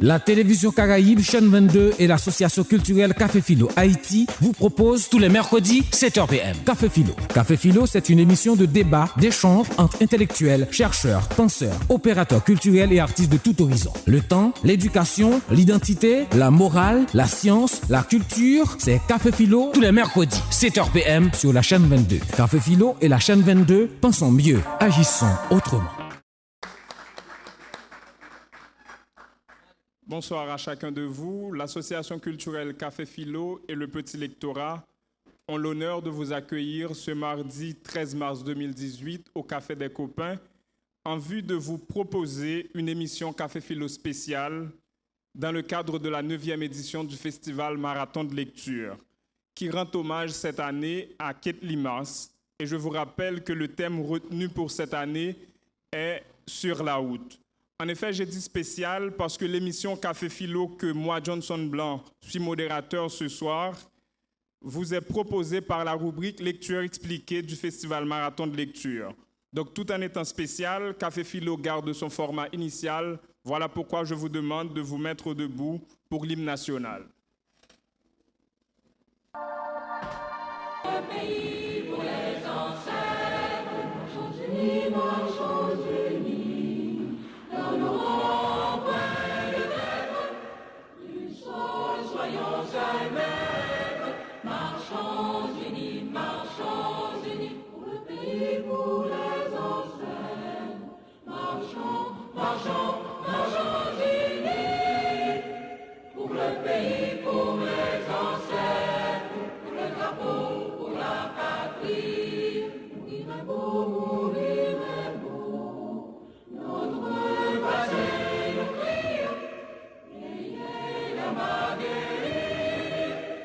La télévision Caraïbe, chaîne 22 et l'association culturelle Café Philo Haïti vous proposent tous les mercredis 7h PM. Café Philo. Café Philo, c'est une émission de débat, d'échange entre intellectuels, chercheurs, penseurs, opérateurs culturels et artistes de tout horizon. Le temps, l'éducation, l'identité, la morale, la science, la culture, c'est Café Philo tous les mercredis 7h PM sur la chaîne 22. Café Philo et la chaîne 22, pensons mieux, agissons autrement. Bonsoir à chacun de vous. L'association culturelle Café Philo et le Petit Lectorat ont l'honneur de vous accueillir ce mardi 13 mars 2018 au Café des Copains en vue de vous proposer une émission Café Philo spéciale dans le cadre de la 9e édition du Festival Marathon de lecture qui rend hommage cette année à Kate Limas. Et je vous rappelle que le thème retenu pour cette année est « Sur la route ». En effet, j'ai dit spécial parce que l'émission Café Philo, que moi, Johnson Blanc, suis modérateur ce soir, vous est proposée par la rubrique Lecture expliquée du Festival Marathon de lecture. Donc, tout en étant spécial, Café Philo garde son format initial. Voilà pourquoi je vous demande de vous mettre debout pour l'hymne national. Le pays pour les ancêtres, marchons unis, dans nos points de terre, du sol, soyons un maître, marchons unis, pour le pays, pour les ancêtres, marchons unis, pour le pays, pour les ancêtres, pour le drapeau, pour la patrie, mourir est beau, notre passé nous crie, ayez la Marguerite,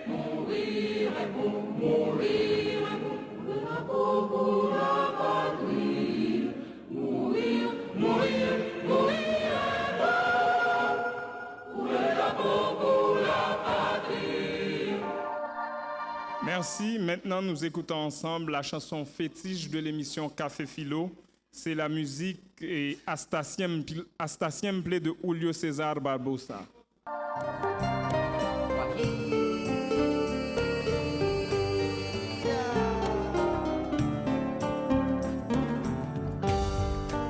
mourir est beau, pour le drapeau, pour la patrie, mourir est beau, pour le drapeau, pour la patrie. Merci. Maintenant, nous écoutons ensemble la chanson fétiche de l'émission Café Philo. C'est la musique et Hasta Siempre de Julio César Barbosa.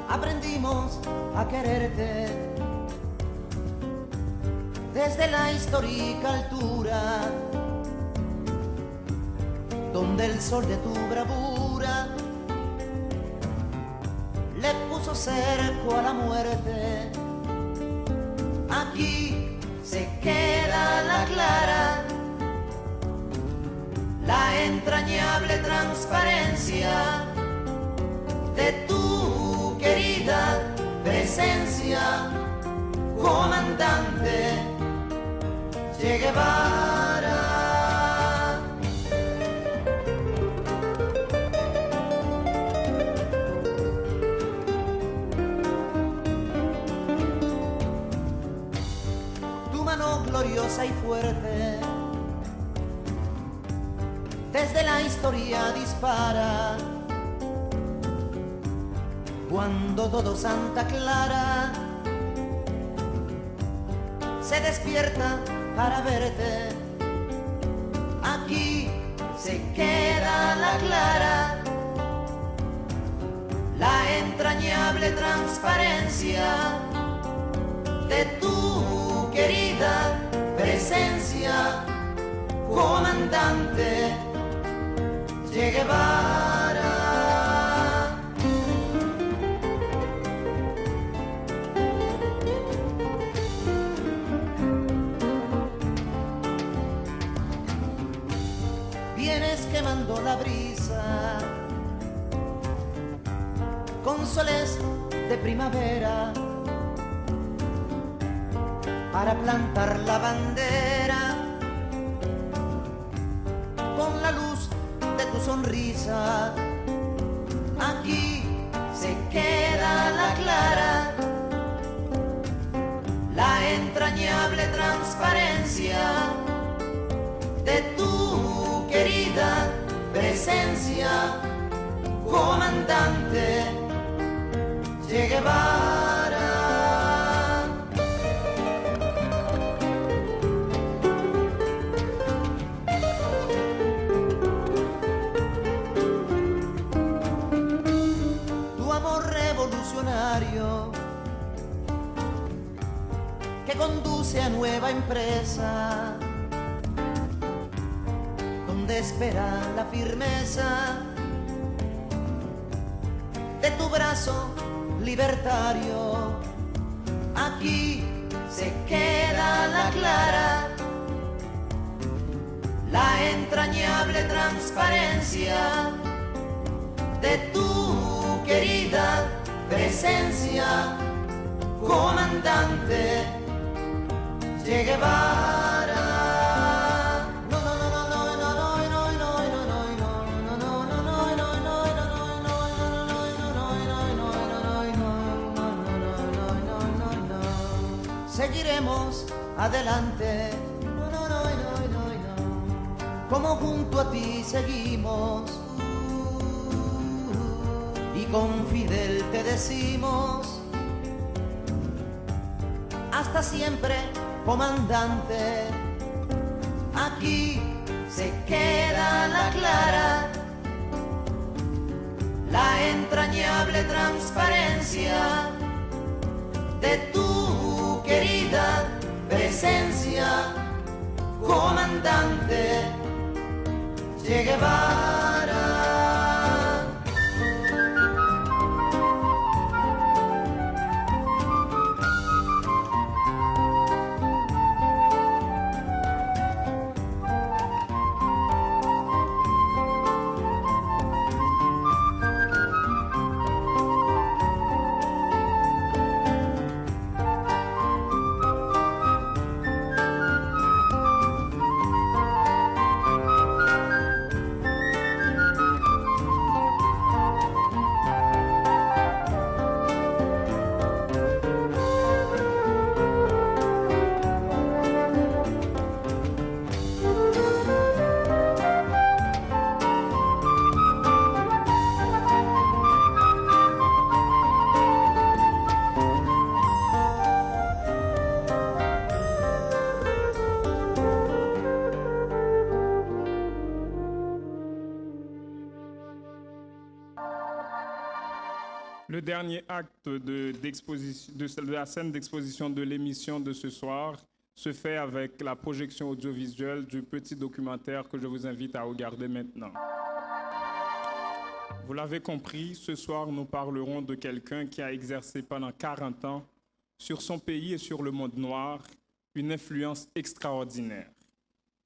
Aprendimos a quererte desde la histórica altura, donde el sol de tu bravura le puso cerco a la muerte. Aquí se queda la clara, la entrañable transparencia de tu querida presencia, comandante Che Guevara. Gloriosa y fuerte, desde la historia dispara, cuando todo Santa Clara se despierta para verte. Aquí se queda la clara, la entrañable transparencia de tu querida presencia, comandante Che Guevara. Vienes quemando la brisa con soles de primavera para plantar la bandera con la luz de tu sonrisa. Aquí se queda la clara, la entrañable transparencia de tu querida presencia, comandante Che Guevara. que conduce a nueva empresa, donde espera la firmeza de tu brazo libertario. Aquí se queda la clara, la entrañable transparencia de tu querida presencia, comandante Che Guevara. Seguiremos adelante, como junto a ti seguimos, y con Fidel te decimos, hasta siempre, comandante. Aquí se queda la clara, la entrañable transparencia de tu querida presencia, comandante Che Guevara. Le dernier acte de la scène d'exposition de l'émission de ce soir se fait avec la projection audiovisuelle du petit documentaire que je vous invite à regarder maintenant. Vous l'avez compris, ce soir nous parlerons de quelqu'un qui a exercé pendant 40 ans sur son pays et sur le monde noir une influence extraordinaire,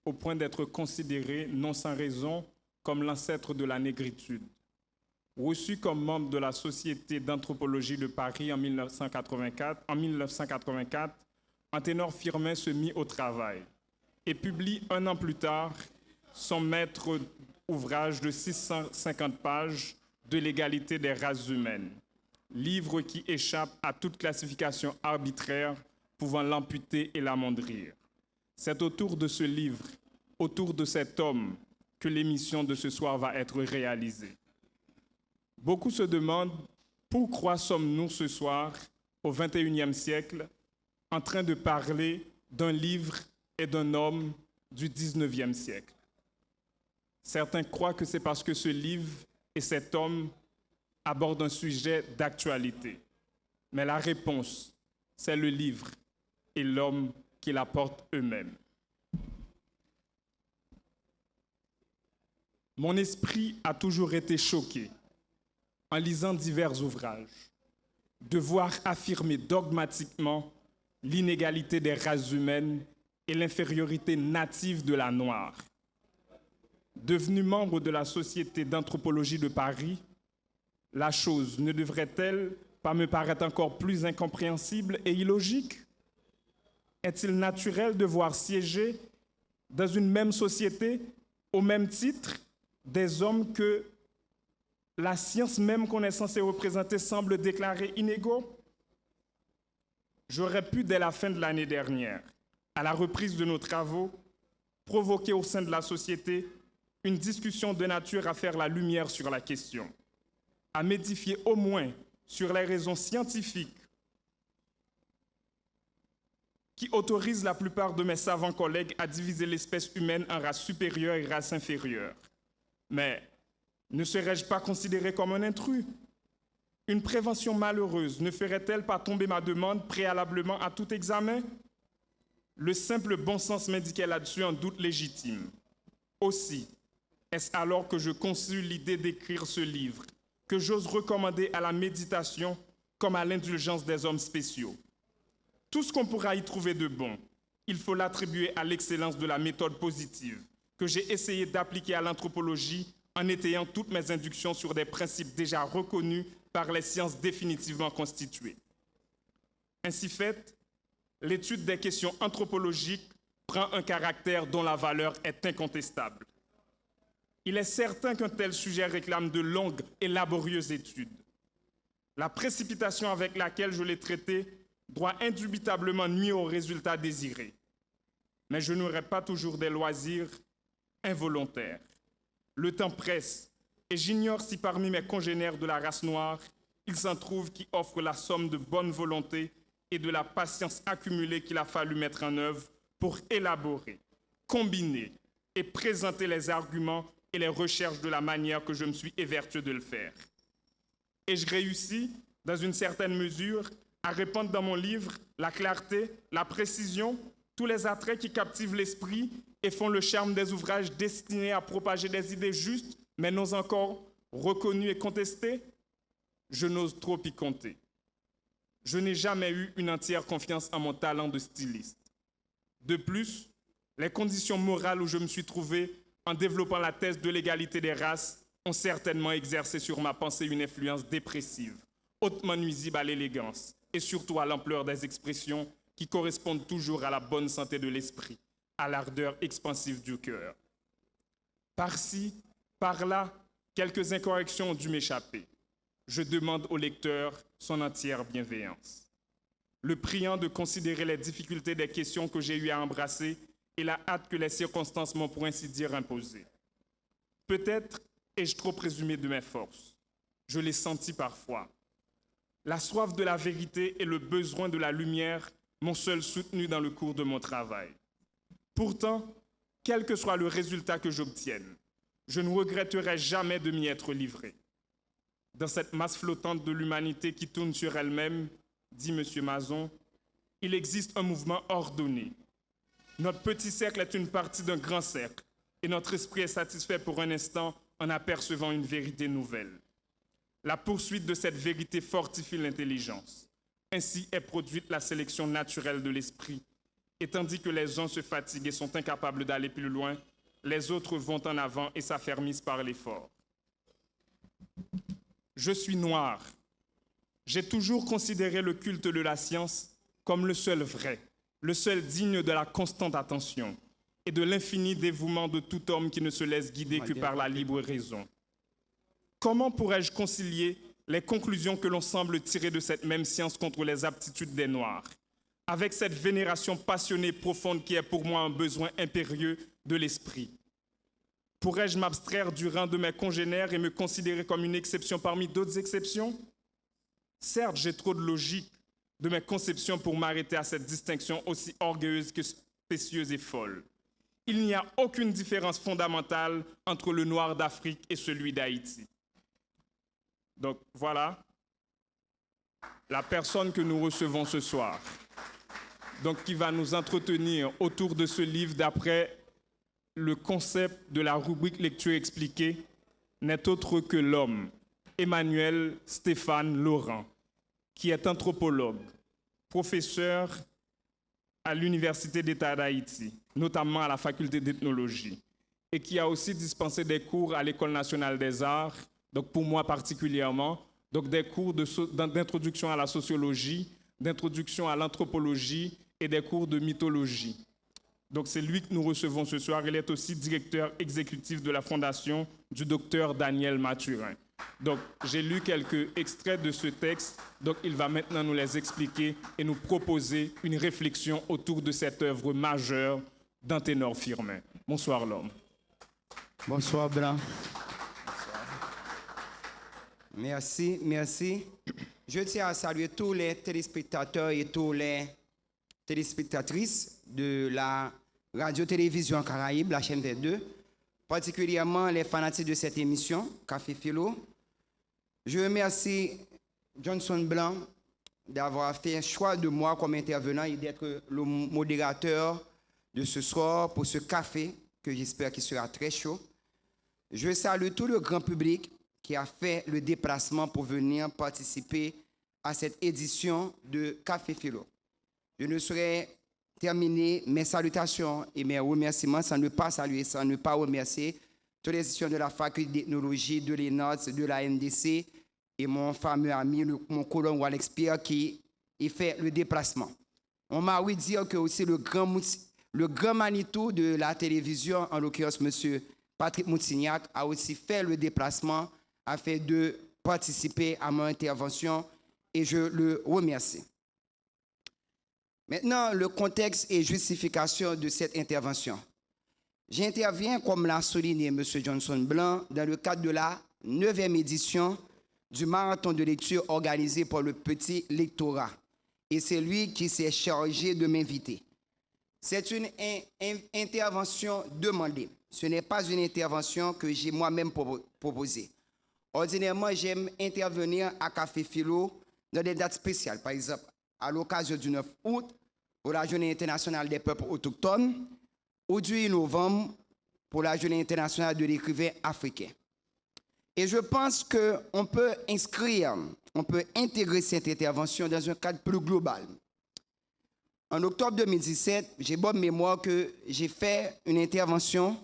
au point d'être considéré non sans raison comme l'ancêtre de la négritude. Reçu comme membre de la Société d'anthropologie de Paris en 1984, Anténor Firmin se mit au travail et publie un an plus tard son maître ouvrage de 650 pages de l'égalité des races humaines, livre qui échappe à toute classification arbitraire pouvant l'amputer et l'amoindrir. C'est autour de ce livre, autour de cet homme, que l'émission de ce soir va être réalisée. Beaucoup se demandent pourquoi sommes-nous ce soir, au XXIe siècle, en train de parler d'un livre et d'un homme du XIXe siècle. Certains croient que c'est parce que ce livre et cet homme abordent un sujet d'actualité. Mais la réponse, c'est le livre et l'homme qui l'apportent eux-mêmes. Mon esprit a toujours été choqué, en lisant divers ouvrages, de voir affirmer dogmatiquement l'inégalité des races humaines et l'infériorité native de la noire. Devenu membre de la Société d'anthropologie de Paris, la chose ne devrait-elle pas me paraître encore plus incompréhensible et illogique? Est-il naturel de voir siéger dans une même société, au même titre, des hommes que la science même qu'on est censé représenter semble déclarer inégaux? J'aurais pu, dès la fin de l'année dernière, à la reprise de nos travaux, provoquer au sein de la société une discussion de nature à faire la lumière sur la question, à m'édifier au moins sur les raisons scientifiques qui autorisent la plupart de mes savants collègues à diviser l'espèce humaine en races supérieures et races inférieures. Mais ne serais-je pas considéré comme un intrus? Une prévention malheureuse ne ferait-elle pas tomber ma demande préalablement à tout examen? Le simple bon sens m'indiquait là-dessus un doute légitime. Aussi, est-ce alors que je conçus l'idée d'écrire ce livre, que j'ose recommander à la méditation comme à l'indulgence des hommes spéciaux. Tout ce qu'on pourra y trouver de bon, il faut l'attribuer à l'excellence de la méthode positive, que j'ai essayé d'appliquer à l'anthropologie en étayant toutes mes inductions sur des principes déjà reconnus par les sciences définitivement constituées. Ainsi fait, l'étude des questions anthropologiques prend un caractère dont la valeur est incontestable. Il est certain qu'un tel sujet réclame de longues et laborieuses études. La précipitation avec laquelle je l'ai traité doit indubitablement nuire aux résultats désirés. Mais je n'aurai pas toujours des loisirs involontaires. Le temps presse et j'ignore si parmi mes congénères de la race noire, il s'en trouve qui offrent la somme de bonne volonté et de la patience accumulée qu'il a fallu mettre en œuvre pour élaborer, combiner et présenter les arguments et les recherches de la manière que je me suis évertueux de le faire. Et je réussis, dans une certaine mesure, à répandre dans mon livre la clarté, la précision, tous les attraits qui captivent l'esprit et font le charme des ouvrages destinés à propager des idées justes, mais non encore reconnues et contestées. Je n'ose trop y compter. Je n'ai jamais eu une entière confiance en mon talent de styliste. De plus, les conditions morales où je me suis trouvé en développant la thèse de l'égalité des races ont certainement exercé sur ma pensée une influence dépressive, hautement nuisible à l'élégance et surtout à l'ampleur des expressions qui correspondent toujours à la bonne santé de l'esprit, à l'ardeur expansive du cœur. Par-ci, par-là, quelques incorrections ont dû m'échapper. Je demande au lecteur son entière bienveillance. Le priant de considérer les difficultés des questions que j'ai eu à embrasser et la hâte que les circonstances m'ont pour ainsi dire imposée. Peut-être ai-je trop présumé de mes forces. Je l'ai senti parfois. La soif de la vérité et le besoin de la lumière m'ont seul soutenu dans le cours de mon travail. Pourtant, quel que soit le résultat que j'obtienne, je ne regretterai jamais de m'y être livré. Dans cette masse flottante de l'humanité qui tourne sur elle-même, dit M. Mazon, il existe un mouvement ordonné. Notre petit cercle est une partie d'un grand cercle, et notre esprit est satisfait pour un instant en apercevant une vérité nouvelle. La poursuite de cette vérité fortifie l'intelligence. Ainsi est produite la sélection naturelle de l'esprit, et tandis que les uns se fatiguent et sont incapables d'aller plus loin, les autres vont en avant et s'affermissent par l'effort. Je suis noir. J'ai toujours considéré le culte de la science comme le seul vrai, le seul digne de la constante attention et de l'infini dévouement de tout homme qui ne se laisse guider que par la libre raison. Comment pourrais-je concilier les conclusions que l'on semble tirer de cette même science contre les aptitudes des Noirs, avec cette vénération passionnée et profonde qui est pour moi un besoin impérieux de l'esprit? Pourrais-je m'abstraire du rang de mes congénères et me considérer comme une exception parmi d'autres exceptions? Certes, j'ai trop de logique de mes conceptions pour m'arrêter à cette distinction aussi orgueilleuse que spécieuse et folle. Il n'y a aucune différence fondamentale entre le noir d'Afrique et celui d'Haïti. Donc voilà la personne que nous recevons ce soir, donc qui va nous entretenir autour de ce livre d'après le concept de la rubrique lecture expliquée, n'est autre que l'homme, Emmanuel Stéphane Laurent, qui est anthropologue, professeur à l'Université d'État d'Haïti, notamment à la faculté d'ethnologie, et qui a aussi dispensé des cours à l'École nationale des arts, donc pour moi particulièrement, donc des cours d'introduction à la sociologie, d'introduction à l'anthropologie et des cours de mythologie. Donc c'est lui que nous recevons ce soir. Il est aussi directeur exécutif de la fondation du docteur Daniel Mathurin. Donc j'ai lu quelques extraits de ce texte, donc il va maintenant nous les expliquer et nous proposer une réflexion autour de cette œuvre majeure d'Anténor Firmin. Bonsoir l'homme. Bonsoir Blanc. Merci, merci. Je tiens à saluer tous les téléspectateurs et toutes les téléspectatrices de la radio-télévision Caraïbe, la chaîne V2, particulièrement les fanatiques de cette émission, Café Philo. Je remercie Johnson Blanc d'avoir fait un choix de moi comme intervenant et d'être le modérateur de ce soir pour ce café que j'espère qu'il sera très chaud. Je salue tout le grand public qui a fait le déplacement pour venir participer à cette édition de Café Philo. Je ne saurais terminer mes salutations et mes remerciements sans ne pas saluer, sans ne pas remercier toutes les étudiants de la faculté d'ethnologie, de l'ENOTS, de la NDC et mon fameux ami, mon colonel Alex Pierre qui fait le déplacement. On m'a ouï dire que aussi le grand Manitou de la télévision, en l'occurrence M. Patrick Moutignac, a aussi fait le déplacement afin de participer à mon intervention et je le remercie. Maintenant, le contexte et justification de cette intervention. J'interviens, comme l'a souligné M. Johnson Blanc, dans le cadre de la 9e édition du marathon de lecture organisé par le Petit Lectorat. Et c'est lui qui s'est chargé de m'inviter. C'est une intervention demandée. Ce n'est pas une intervention que j'ai moi-même proposée. Ordinairement, j'aime intervenir à Café Philo dans des dates spéciales. Par exemple, à l'occasion du 9 août, pour la Journée internationale des peuples autochtones, ou du 8 novembre, pour la Journée internationale de l'écrivain africain. Et je pense qu'on peut intégrer cette intervention dans un cadre plus global. En octobre 2017, j'ai bonne mémoire que j'ai fait une intervention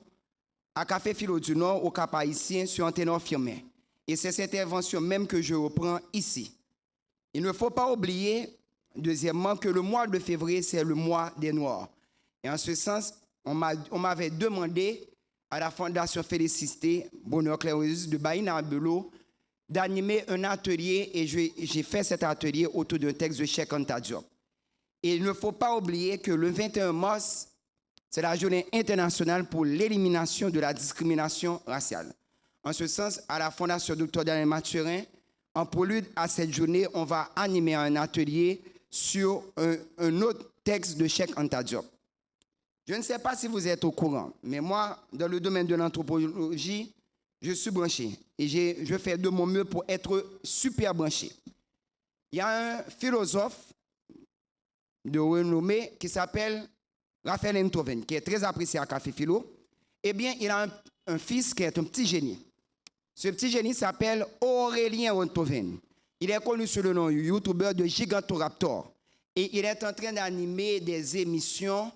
à Café Philo du Nord, au Cap Haïtien, sur un ténor firmé. Et c'est cette intervention même que je reprends ici. Il ne faut pas oublier, deuxièmement, que le mois de février, c'est le mois des Noirs. Et en ce sens, on m'avait demandé à la Fondation Félicité Bonheur Clairvoyance de Baïna Bello d'animer un atelier et j'ai fait cet atelier autour d'un texte de Cheikh Anta Diop. Et il ne faut pas oublier que le 21 mars, c'est la journée internationale pour l'élimination de la discrimination raciale. En ce sens, à la Fondation Dr Daniel Mathurin, en prélude à cette journée, on va animer un atelier sur un autre texte de Cheikh Anta Diop. Je ne sais pas si vous êtes au courant, mais moi, dans le domaine de l'anthropologie, je suis branché et je fais de mon mieux pour être super branché. Il y a un philosophe de renommée qui s'appelle Raphaël Enthoven, qui est très apprécié à Café Philo. Eh bien, il a un fils qui est un petit génie. Ce petit génie s'appelle Aurélien Enthoven. Il est connu sous le nom YouTuber de Gigantoraptor. Et il est en train d'animer des émissions.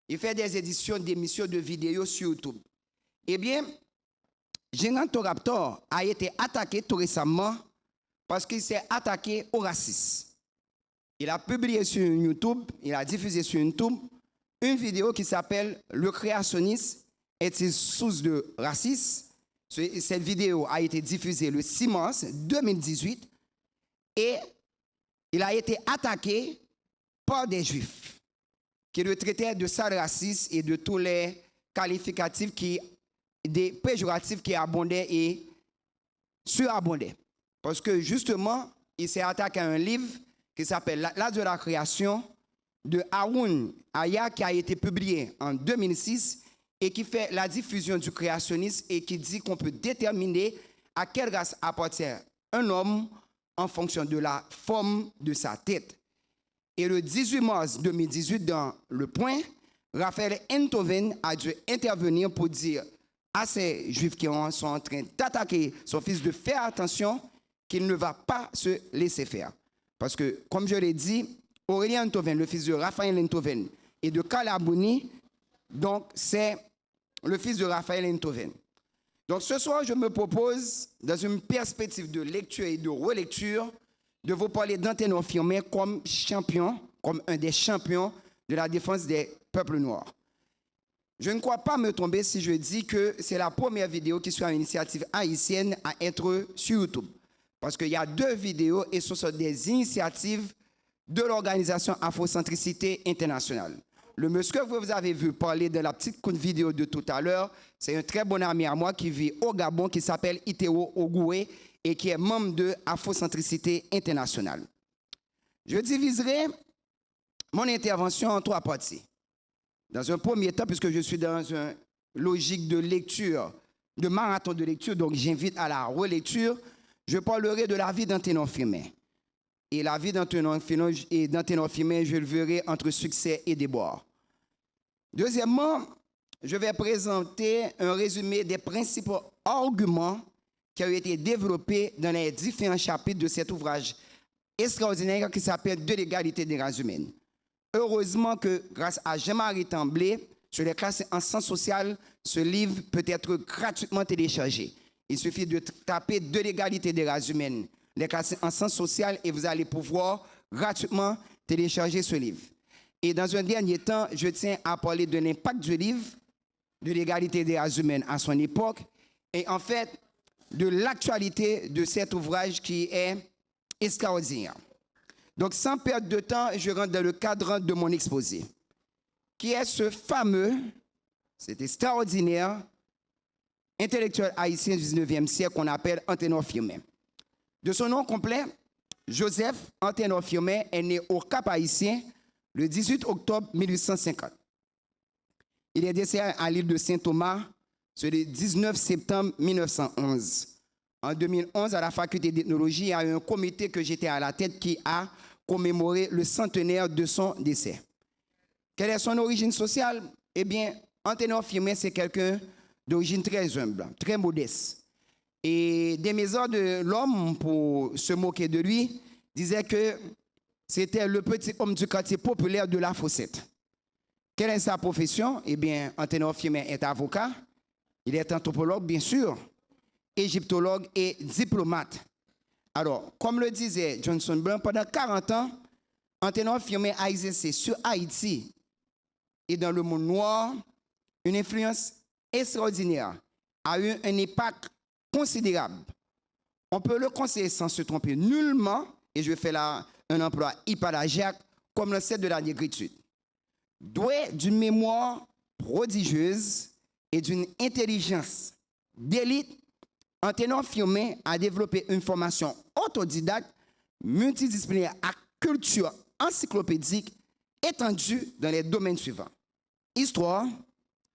Il fait des éditions d'émissions de vidéos sur YouTube. Eh bien, Gigantoraptor a été attaqué tout récemment parce qu'il s'est attaqué au racisme. Il a publié sur YouTube, il a diffusé sur YouTube une vidéo qui s'appelle « Le créationnisme est-il source de racisme ?» Cette vidéo a été diffusée le 6 mars 2018 et il a été attaqué par des Juifs qui le traitaient de sale raciste et de tous les qualificatifs, des péjoratifs qui abondaient et surabondaient. Parce que justement, il s'est attaqué à un livre qui s'appelle L'Art de la création de Haroun Aya qui a été publié en 2006 et qui fait la diffusion du créationnisme et qui dit qu'on peut déterminer à quelle race appartient un homme en fonction de la forme de sa tête. Et le 18 mars 2018, dans Le Point, Raphaël Enthoven a dû intervenir pour dire à ces juifs qui sont en train d'attaquer son fils de faire attention qu'il ne va pas se laisser faire. Parce que, comme je l'ai dit, Aurélien Enthoven, le fils de Raphaël Enthoven et de Kalabouni, donc c'est le fils de Raphaël Enthoven. Donc ce soir, je me propose, dans une perspective de lecture et de relecture, de vous parler d'Anténon Firmin comme champion, comme un des champions de la défense des peuples noirs. Je ne crois pas me tromper si je dis que c'est la première vidéo qui soit une initiative haïtienne à être sur YouTube. Parce qu'il y a 2 vidéos et ce sont des initiatives de l'organisation Afrocentricité Internationale. Le monsieur que vous avez vu parler de la petite vidéo de tout à l'heure, c'est un très bon ami à moi qui vit au Gabon, qui s'appelle Iteo Ogoué et qui est membre de Afrocentricité Internationale. Je diviserai mon intervention en 3 parties. Dans un premier temps, puisque je suis dans une logique de lecture, de marathon de lecture, donc j'invite à la relecture, je parlerai de la vie d'Anténon Firmin. Et la vie d'Antenor Firmin, je le verrai entre succès et déboire. Deuxièmement, je vais présenter un résumé des principaux arguments qui ont été développés dans les différents chapitres de cet ouvrage extraordinaire qui s'appelle « De l'égalité des races humaines ». Heureusement que, grâce à Jean-Marie Tremblay, sur les classes en sciences sociales, ce livre peut être gratuitement téléchargé. Il suffit de taper « De l'égalité des races humaines », les classes en sciences sociales, et vous allez pouvoir gratuitement télécharger ce livre. Et dans un dernier temps, je tiens à parler de l'impact du livre, de l'égalité des races humaines à son époque, et en fait, de l'actualité de cet ouvrage qui est extraordinaire. Donc, sans perdre de temps, je rentre dans le cadre de mon exposé, qui est ce fameux, cet extraordinaire, intellectuel haïtien du 19e siècle qu'on appelle Antenor Firmin. De son nom complet, Joseph Antenor Firmin est né au Cap-Haïtien le 18 octobre 1850. Il est décédé à l'île de Saint-Thomas le 19 septembre 1911. En 2011, à la faculté d'ethnologie, il y a eu un comité que j'étais à la tête qui a commémoré le centenaire de son décès. Quelle est son origine sociale? Eh bien, Antenor Firmin, c'est quelqu'un d'origine très humble, très modeste. Et des maisons de l'homme, pour se moquer de lui, disaient que c'était le petit homme du quartier populaire de La Fossette. Quelle est sa profession? Eh bien, Antenor Firmin est avocat, il est anthropologue, bien sûr, égyptologue et diplomate. Alors, comme le disait Johnson Brown, pendant 40 ans, Antenor Firmin a exercé sur Haïti et dans le monde noir une influence extraordinaire, a eu un impact considérable. On peut le conseiller sans se tromper nullement, et je fais là un emploi hypalagiaque, comme l'ancêtre de la négritude. Doué d'une mémoire prodigieuse et d'une intelligence d'élite, Antenor Firmin a développé une formation autodidacte, multidisciplinaire à culture encyclopédique étendue dans les domaines suivants: histoire,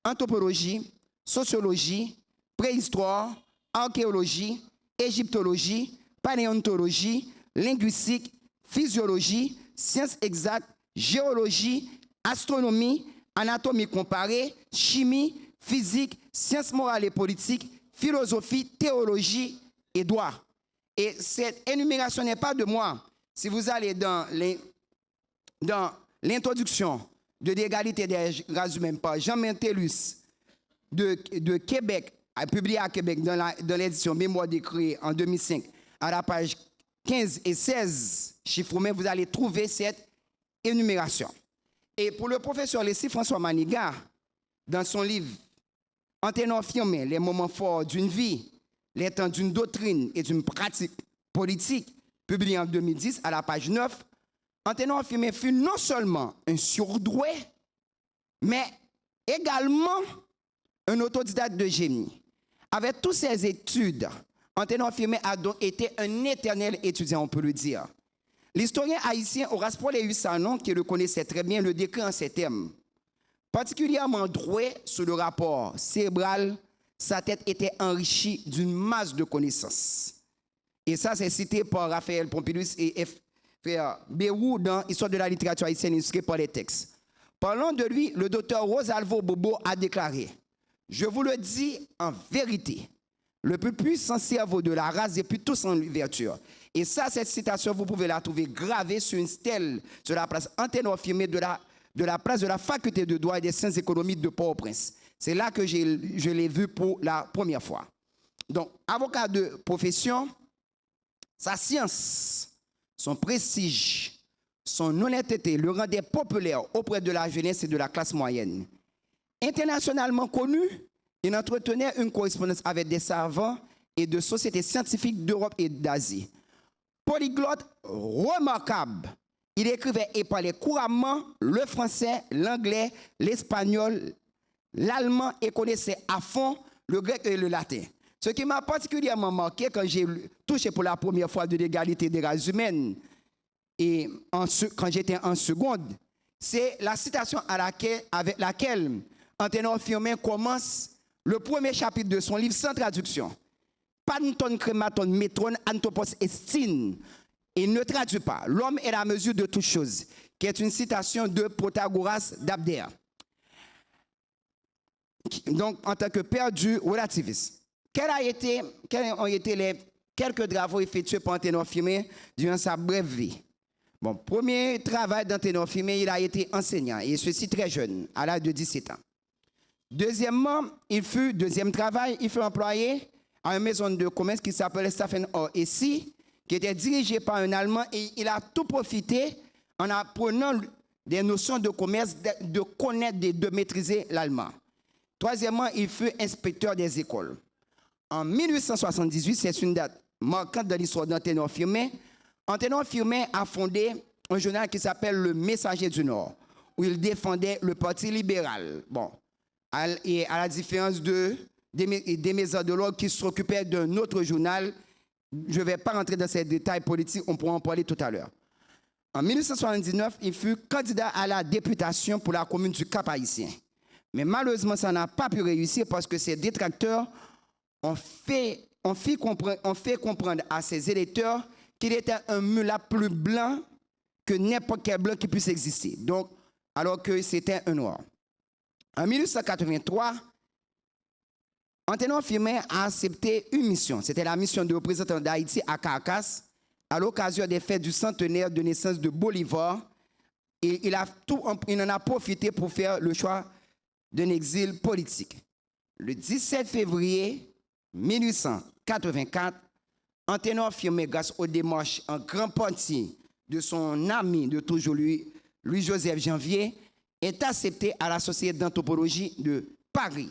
anthropologie, sociologie, préhistoire, archéologie, égyptologie, paléontologie, linguistique, physiologie, sciences exactes, géologie, astronomie, anatomie comparée, chimie, physique, sciences morales et politiques, philosophie, théologie et droit. Et cette énumération n'est pas de moi. Si vous allez dans l'introduction de l'égalité des races humaines par Jean Mentellus de Québec, publié à Québec dans l'édition Mémoire d'écrit en 2005, à la page 15 et 16, chiffre romain, vous allez trouver cette énumération. Et pour le professeur Leslie-François Manigat, dans son livre Antenor Firmin, les moments forts d'une vie, les temps d'une doctrine et d'une pratique politique, publié en 2010 à la page 9, Antenor Firmin fut non seulement un surdoué, mais également un autodidacte de génie. Avec toutes ses études, Antenor Firmin a donc été un éternel étudiant, on peut le dire. L'historien haïtien Horace Pauléus Sanon, qui le connaissait très bien, le décrit en ces termes. Particulièrement doué sur le rapport cérébral, sa tête était enrichie d'une masse de connaissances. Et ça, c'est cité par Raphaël Pompidou et Frère Bérou dans Histoire de la littérature haïtienne illustrée par les textes. Parlant de lui, le docteur Rosalvo Bobo a déclaré: « Je vous le dis en vérité, le plus puissant cerveau de la race depuis tous en ouverture. » Et ça, cette citation, vous pouvez la trouver gravée sur une stèle sur la place Antenor Firmin de la place de la faculté de droit et des sciences économiques de Port-au-Prince. C'est là que je l'ai vu pour la première fois. Donc, avocat de profession, sa science, son prestige, son honnêteté le rendaient populaire auprès de la jeunesse et de la classe moyenne. Internationalement connu, il entretenait une correspondance avec des savants et de sociétés scientifiques d'Europe et d'Asie. Polyglotte remarquable, il écrivait et parlait couramment le français, l'anglais, l'espagnol, l'allemand et connaissait à fond le grec et le latin. Ce qui m'a particulièrement marqué quand j'ai touché pour la première fois de l'égalité des races humaines et quand j'étais en seconde, c'est la citation avec laquelle Antenor Firmin commence le premier chapitre de son livre sans traduction. Panton crématon métron anthropos estin. Il ne traduit pas. L'homme est la mesure de toute chose, qui est une citation de Protagoras d'Abder. Donc, en tant que père du relativisme. Quels ont été les quelques travaux effectués par Anténor Firmin durant sa brève vie? Bon, premier travail d'Anténor Firmin, il a été enseignant, et ceci très jeune, à l'âge de 17 ans. Deuxièmement, deuxième travail, il fut employé à une maison de commerce qui s'appelait Staffenor ici, qui était dirigée par un Allemand, et il a tout profité en apprenant des notions de commerce, de connaître, de maîtriser l'allemand. Troisièmement, il fut inspecteur des écoles. En 1878, c'est une date marquante de l'histoire d'Anténor Firmin. Anténor Firmin a fondé un journal qui s'appelle Le Messager du Nord, où il défendait le Parti libéral. Bon, et à la différence des Maisons de l'Ordre qui s'occupaient d'un autre journal, je ne vais pas rentrer dans ces détails politiques, on pourra en parler tout à l'heure. En 1879, il fut candidat à la députation pour la commune du Cap-Haïtien. Mais malheureusement, ça n'a pas pu réussir parce que ses détracteurs ont fait comprendre à ses électeurs qu'il était un mulat plus blanc que n'importe quel blanc qui puisse exister. Donc, alors que c'était un noir. En 1883, Anténor Firmin a accepté une mission. C'était la mission de représentant d'Haïti à Caracas à l'occasion des fêtes du centenaire de naissance de Bolivar. Et il en a profité pour faire le choix d'un exil politique. Le 17 février 1884, Anténor Firmin, grâce aux démarches en grande partie de son ami de toujours Louis-Joseph Janvier, est accepté à la Société d'anthropologie de Paris.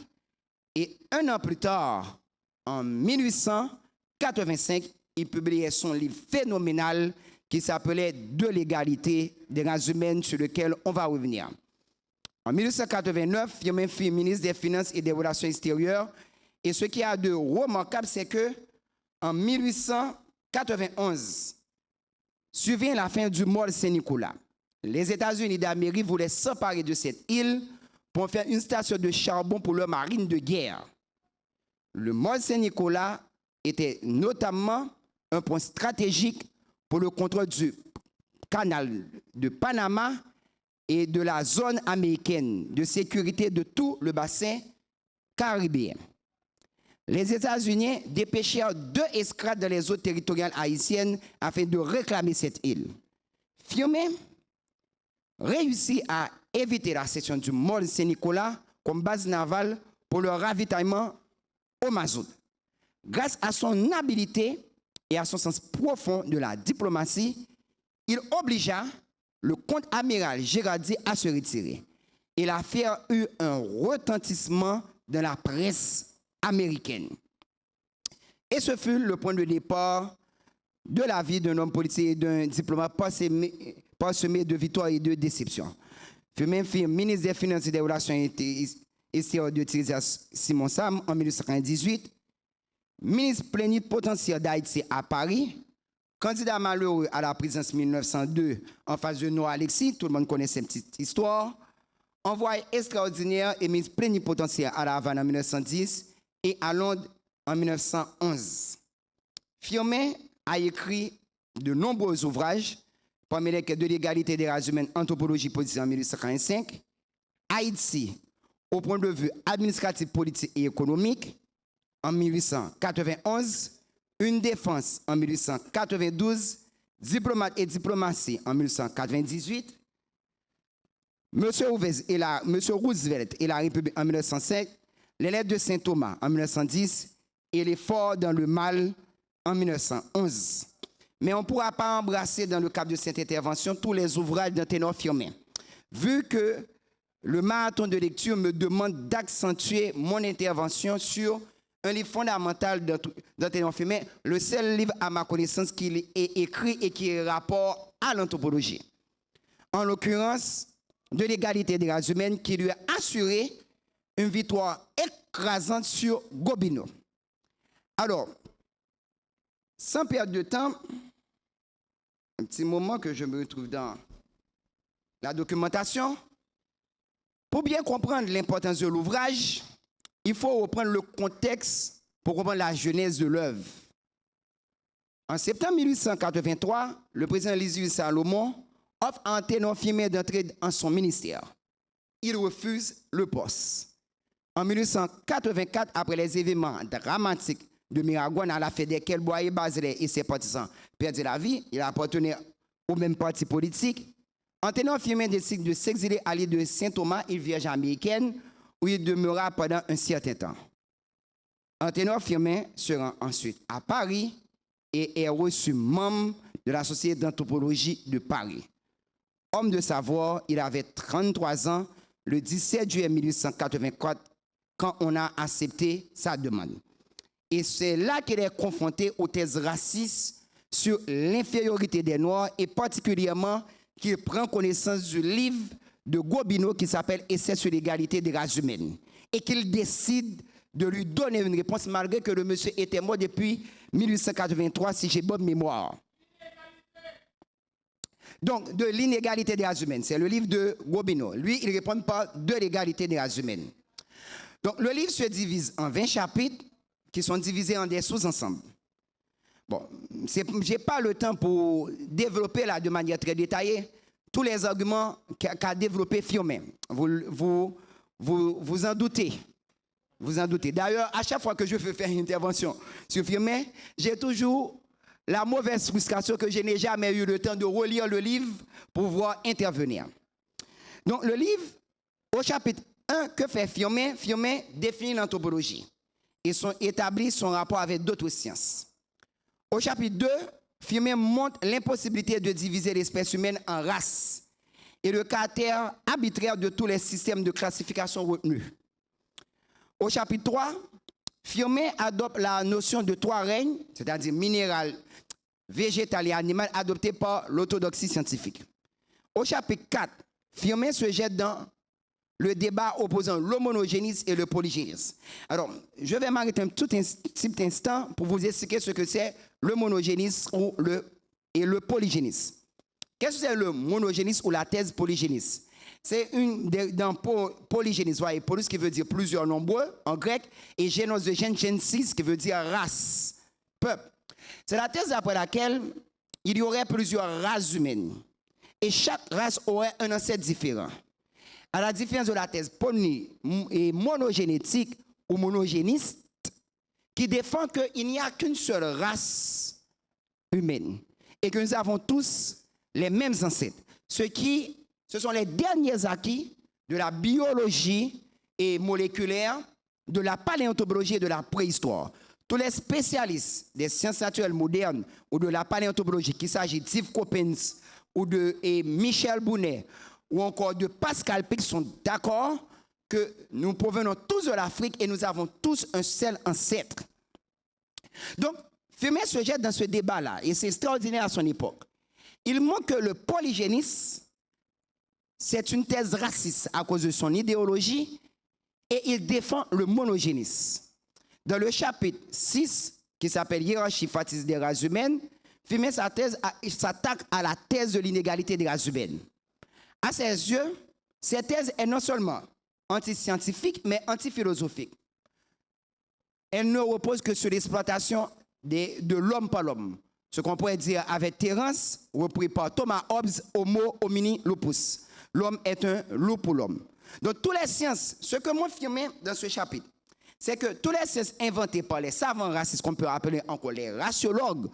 Et un an plus tard, en 1885, il publiait son livre phénoménal qui s'appelait « De l'égalité des races humaines » sur lequel on va revenir. En 1889, Firmin fut ministre des Finances et des Relations extérieures. Et ce qui a de remarquable, c'est que en 1891, survient la fin du Mont Saint-Nicolas. Les États-Unis d'Amérique voulaient s'emparer de cette île pour faire une station de charbon pour leur marine de guerre. Le Mont Saint-Nicolas était notamment un point stratégique pour le contrôle du canal de Panama et de la zone américaine de sécurité de tout le bassin caribéen. Les États-Unis dépêchèrent 2 escadres dans les eaux territoriales haïtiennes afin de réclamer cette île. Firmin réussit à éviter la section du Mont Saint-Nicolas comme base navale pour le ravitaillement au mazout. Grâce à son habileté et à son sens profond de la diplomatie, il obligea le contre-amiral Girardi à se retirer. Et l'affaire eut un retentissement dans la presse américaine. Et ce fut le point de départ de la vie d'un homme politique et d'un diplomate parsemé de victoires et de déceptions. Firmin fut ministre des Finances et des Relations extérieures de Thierry Simon Sam en 1898, ministre plénipotentiaire d'Haïti à Paris, candidat malheureux à la présidence 1902 en face de Noah Alexis, tout le monde connaît cette petite histoire, envoyé extraordinaire et ministre plénipotentiaire à La Havane en 1910 et à Londres en 1911. Firmin a écrit de nombreux ouvrages, parmi lesquels De l'égalité des races humaines, anthropologie politique en 1845, Haïti au point de vue administratif, politique et économique en 1891, Une défense en 1892, Diplomate et diplomatie en 1898, Monsieur Roosevelt et la République en 1905, Les lettres de Saint-Thomas en 1910 et L'effort dans le mal en 1911. Mais on ne pourra pas embrasser dans le cadre de cette intervention tous les ouvrages d'Anténor Firmin. Vu que le marathon de lecture me demande d'accentuer mon intervention sur un livre fondamental d'Anténor Firmin, le seul livre à ma connaissance qu'il est écrit et qui est rapport à l'anthropologie. En l'occurrence, De l'égalité des races humaines qui lui a assuré une victoire écrasante sur Gobineau. Alors, sans perdre de temps, un petit moment que je me retrouve dans la documentation. Pour bien comprendre l'importance de l'ouvrage, il faut reprendre le contexte pour comprendre la genèse de l'œuvre. En septembre 1883, le président Lysius Salomon offre à Anténon Firmin d'entrer en son ministère. Il refuse le poste. En 1884, après les événements dramatiques de Miragouane, à la fin desquels Boyer Bazelet et ses partisans perdent la vie, il appartenait au même parti politique. Anténon Firmin décide de s'exiler à l'île de Saint-Thomas, île Vierge américaine, où il demeura pendant un certain temps. Anténon Firmin se rend ensuite à Paris et est reçu membre de la Société d'anthropologie de Paris. Homme de savoir, il avait 33 ans le 17 juillet 1884 quand on a accepté sa demande. Et c'est là qu'il est confronté aux thèses racistes sur l'infériorité des Noirs et particulièrement qu'il prend connaissance du livre de Gobineau qui s'appelle « Essai sur l'égalité des races humaines » et qu'il décide de lui donner une réponse malgré que le monsieur était mort depuis 1883 si j'ai bonne mémoire. Donc, de l'inégalité des races humaines, c'est le livre de Gobineau. Lui, il répond pas de l'égalité des races humaines. Donc, le livre se divise en 20 chapitres qui sont divisés en des sous-ensembles. Bon, je n'ai pas le temps pour développer là de manière très détaillée tous les arguments qu'a développé Firmin. Vous en doutez. Vous en doutez. D'ailleurs, à chaque fois que je veux faire une intervention sur Firmin, j'ai toujours la mauvaise frustration que je n'ai jamais eu le temps de relire le livre pour pouvoir intervenir. Donc, le livre, au chapitre 1, que fait Firmin? Firmin définit l'anthropologie et établit son rapport avec d'autres sciences. Au chapitre 2, Firmin montre l'impossibilité de diviser l'espèce humaine en races et le caractère arbitraire de tous les systèmes de classification retenus. Au chapitre 3, Firmin adopte la notion de trois règnes, c'est-à-dire minéral, végétal et animal, adoptée par l'orthodoxie scientifique. Au chapitre 4, Firmin se jette dans le débat opposant l'homogénisme et le polygénisme. Alors, je vais m'arrêter un petit instant pour vous expliquer ce que c'est le monogénisme et le polygénisme. Qu'est-ce que c'est le monogénisme ou la thèse polygéniste? C'est dans polygénisme, voyez, polys qui veut dire plusieurs nombreux en grec, et génos de gensis qui veut dire race, peuple. C'est la thèse d'après laquelle il y aurait plusieurs races humaines, et chaque race aurait un ancêtre différent. À la différence de la thèse monogénétique ou monogéniste, qui défend qu'il n'y a qu'une seule race humaine et que nous avons tous les mêmes ancêtres. Ce sont les derniers acquis de la biologie et moléculaire, de la paléontologie et de la préhistoire. Tous les spécialistes des sciences naturelles modernes ou de la paléontologie, qu'il s'agit d'Yves Coppens ou de Michel Bounet, ou encore de Pascal Pic, sont d'accord que nous provenons tous de l'Afrique et nous avons tous un seul ancêtre. Donc, Firmin se jette dans ce débat-là, et c'est extraordinaire à son époque. Il montre que le polygénisme, c'est une thèse raciste à cause de son idéologie, et il défend le monogénisme. Dans le chapitre 6, qui s'appelle Hiérarchie factice des races humaines, Firmin s'attaque à la thèse de l'inégalité des races humaines. À ses yeux, cette thèse est non seulement anti-scientifique, mais anti-philosophique. Elle ne repose que sur l'exploitation de l'homme par l'homme. Ce qu'on pourrait dire avec Terence, repris par Thomas Hobbes, Homo homini lupus. L'homme est un loup pour l'homme. Donc, toutes les sciences, ce que moi Firmin dans ce chapitre, c'est que toutes les sciences inventées par les savants racistes, qu'on peut appeler encore les raciologues,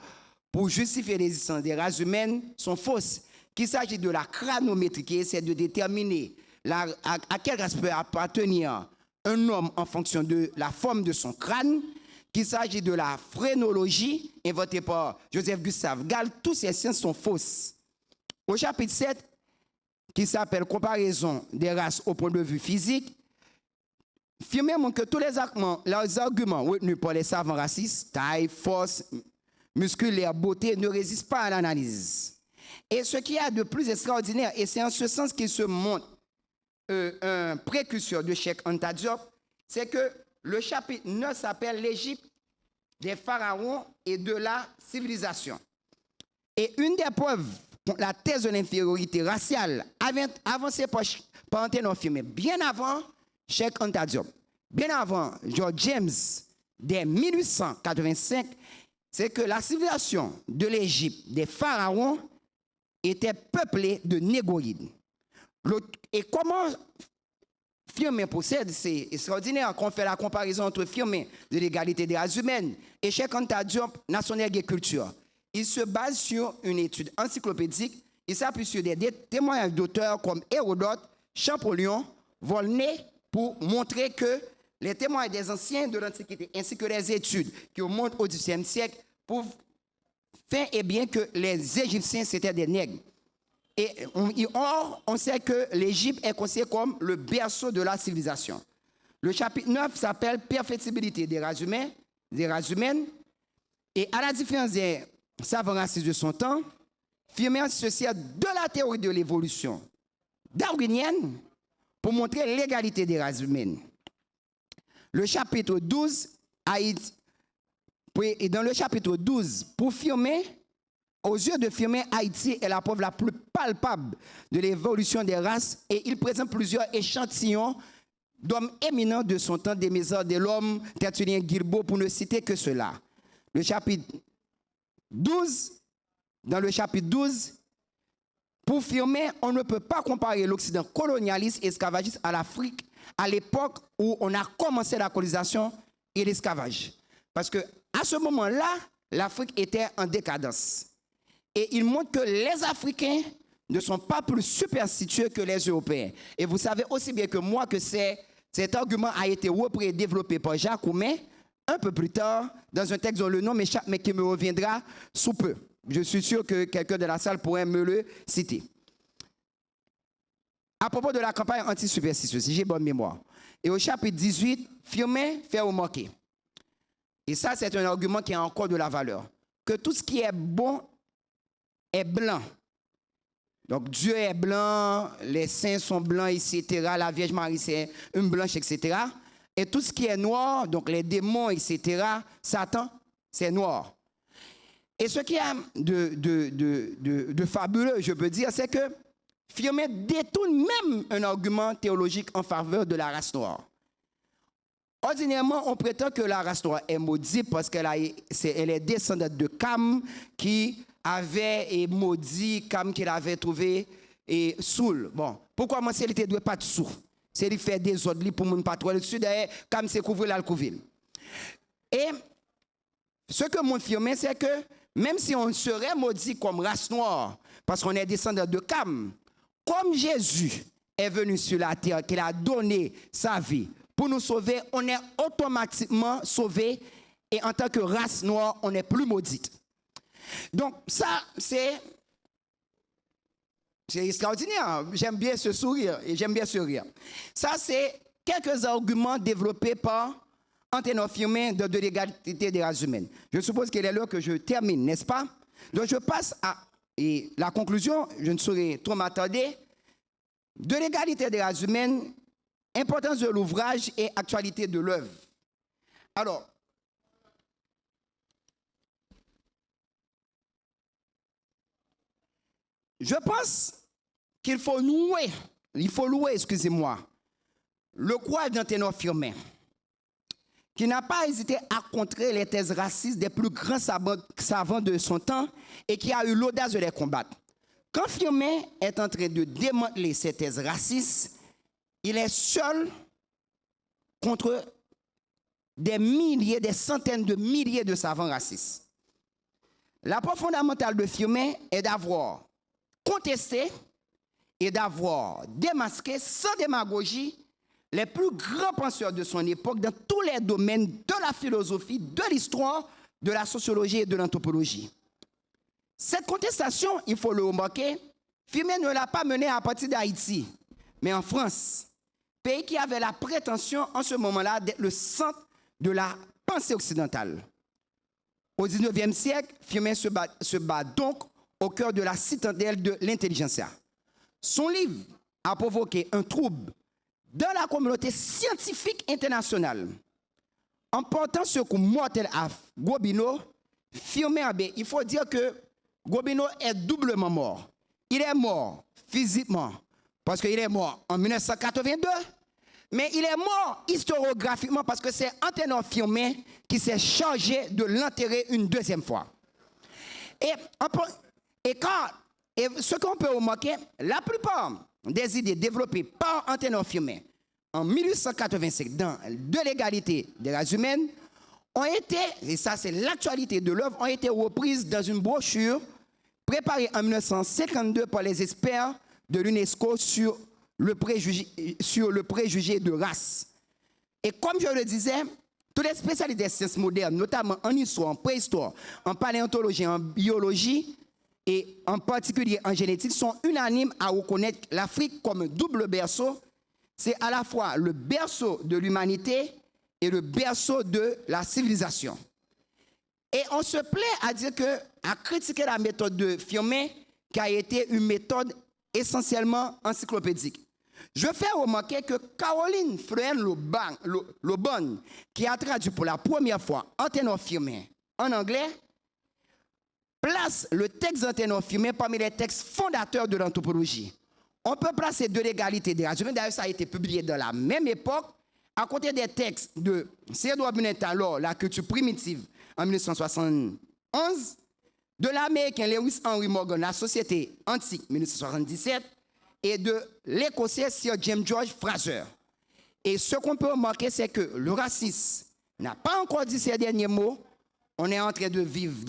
pour justifier l'existence des races humaines, sont fausses. Qu'il s'agit de la cranométrie qui essaie de déterminer à quelle race peut appartenir un homme en fonction de la forme de son crâne, qu'il s'agit de la phrénologie inventée par Joseph Gustave Gall, toutes ces sciences sont fausses. Au chapitre 7, qui s'appelle Comparaison des races au point de vue physique, Firmin montre que tous les arguments retenus par les savants racistes, taille, force, musculaire, beauté, ne résistent pas à l'analyse. Et ce qu'il y a de plus extraordinaire, et c'est en ce sens qu'il se montre un précurseur de Cheikh Anta Diop, c'est que le chapitre 9 s'appelle l'Égypte des pharaons et de la civilisation. Et une des preuves contre la thèse de l'infériorité raciale avancée par Anténon Firmin, bien avant Cheikh Anta Diop, bien avant George James, dès 1885, c'est que la civilisation de l'Égypte, des pharaons, était peuplée de négroïdes. Et comment Firmin possède, c'est extraordinaire qu'on fait la comparaison entre Firmin de l'égalité des races humaines et Cheikh Anta Diop, National Agriculture. Il se base sur une étude encyclopédique, il s'appuie sur des témoignages d'auteurs comme Hérodote, Champollion, Volney, pour montrer que les témoignages des anciens de l'Antiquité ainsi que les études qui remontent au XVIIe siècle prouvent bien que les Égyptiens c'était des nègres. Et on sait que l'Égypte est considérée comme le berceau de la civilisation. Le chapitre 9 s'appelle Perfectibilité des races humaines. Et à la différence des savants racistes de son temps, Firmin se sert de la théorie de l'évolution darwinienne pour montrer l'égalité des races humaines. Le chapitre 12, et dans le chapitre 12, pour Firmin, aux yeux de Firmin, Haïti est la preuve la plus palpable de l'évolution des races et il présente plusieurs échantillons d'hommes éminents de son temps, des Mézard de l'homme, Tertullien Guilbeault, pour ne citer que cela. Le chapitre 12, dans le chapitre 12, pour Firmin, on ne peut pas comparer l'Occident colonialiste et esclavagiste à l'Afrique à l'époque où on a commencé la colonisation et l'esclavage. Parce qu'à ce moment-là, l'Afrique était en décadence. Et il montre que les Africains ne sont pas plus superstitieux que les Européens. Et vous savez aussi bien que moi que cet argument a été repris et développé par Jacques Oumet un peu plus tard dans un texte dont le nom m'échappe mais qui me reviendra sous peu. Je suis sûr que quelqu'un de la salle pourrait me le citer. À propos de la campagne anti-superstitieuse, si j'ai bonne mémoire. Et au chapitre 18, Firmin fait remarquer, et ça c'est un argument qui a encore de la valeur, que tout ce qui est bon est blanc. Donc Dieu est blanc, les saints sont blancs, etc. La Vierge Marie c'est une blanche, etc. Et tout ce qui est noir, donc les démons, etc. Satan, c'est noir. Et ce qui a de fabuleux, je peux dire, c'est que Firmin détourne même un argument théologique en faveur de la race noire. Ordinairement, on prétend que la race noire est maudite parce qu'elle est descendante de Cam qui avait maudit Cam qu'il avait trouvé et Soul. Bon, pourquoi moi c'est ne doit pas de sous? C'est lui faire des ordres pour mon patrouille dessus d'ailleurs Cam c'est couvrir l'alcouville. Et ce que mon Firmin c'est que même si on serait maudit comme race noire parce qu'on est descendant de Cam, comme Jésus est venu sur la terre, qu'il a donné sa vie pour nous sauver, on est automatiquement sauvé et en tant que race noire, on n'est plus maudite. Donc ça, c'est extraordinaire. J'aime bien ce sourire et j'aime bien ce rire. Ça, c'est quelques arguments développés par Anténor Firmin de l'égalité des races humaines. Je suppose qu'il est l'heure que je termine, n'est-ce pas? Donc je passe à la conclusion, je ne saurais trop m'attarder. De l'égalité des races humaines, importance de l'ouvrage et actualité de l'œuvre. Alors, je pense qu'il faut louer, excusez-moi, le courage d'Anténor Firmin, qui n'a pas hésité à contrer les thèses racistes des plus grands savants de son temps et qui a eu l'audace de les combattre. Quand Firmin est en train de démanteler ces thèses racistes, il est seul contre des milliers, des centaines de milliers de savants racistes. L'apport fondamental de Firmin est d'avoir contesté et d'avoir démasqué sans démagogie les plus grands penseurs de son époque dans tous les domaines de la philosophie, de l'histoire, de la sociologie et de l'anthropologie. Cette contestation, il faut le remarquer, Firmin ne l'a pas menée à partir d'Haïti, mais en France, pays qui avait la prétention en ce moment-là d'être le centre de la pensée occidentale. Au XIXe siècle, Firmin se bat donc au cœur de la citadelle de l'intelligentsia. Son livre a provoqué un trouble dans la communauté scientifique internationale. En portant ce coup mortel à Gobineau, Firmin, il faut dire que Gobineau est doublement mort. Il est mort physiquement parce qu'il est mort en 1982, Mais il est mort historiographiquement parce que c'est Anténor Firmin qui s'est chargé de l'enterrer une deuxième fois. Et ce qu'on peut remarquer, la plupart des idées développées par Anténor Firmin en 1885 dans De l'égalité des races humaines ont été, et ça c'est l'actualité de l'œuvre, ont été reprises dans une brochure préparée en 1952 par les experts de l'UNESCO sur le préjugé de race. Et comme je le disais, tous les spécialistes des sciences modernes, notamment en histoire, en préhistoire, en paléontologie, en biologie et en particulier en génétique, sont unanimes à reconnaître l'Afrique comme un double berceau. C'est à la fois le berceau de l'humanité et le berceau de la civilisation. Et on se plaît à critiquer la méthode de Firmin, qui a été une méthode essentiellement encyclopédique. Je fais remarquer que Caroline Fleuren-Lobon, qui a traduit pour la première fois Anténor Firmin en anglais, place le texte d'Anténor Firmin parmi les textes fondateurs de l'anthropologie. On peut placer De l'égalité des races humaines, d'ailleurs ça a été publié dans la même époque, à côté des textes de Theodore Burnett-Taylor, La culture primitive en 1971, de l'américain Lewis Henry Morgan, La société antique 1977, et de l'écossais Sir James George Fraser. Et ce qu'on peut remarquer, c'est que le racisme n'a pas encore dit ses derniers mots. On est en train de vivre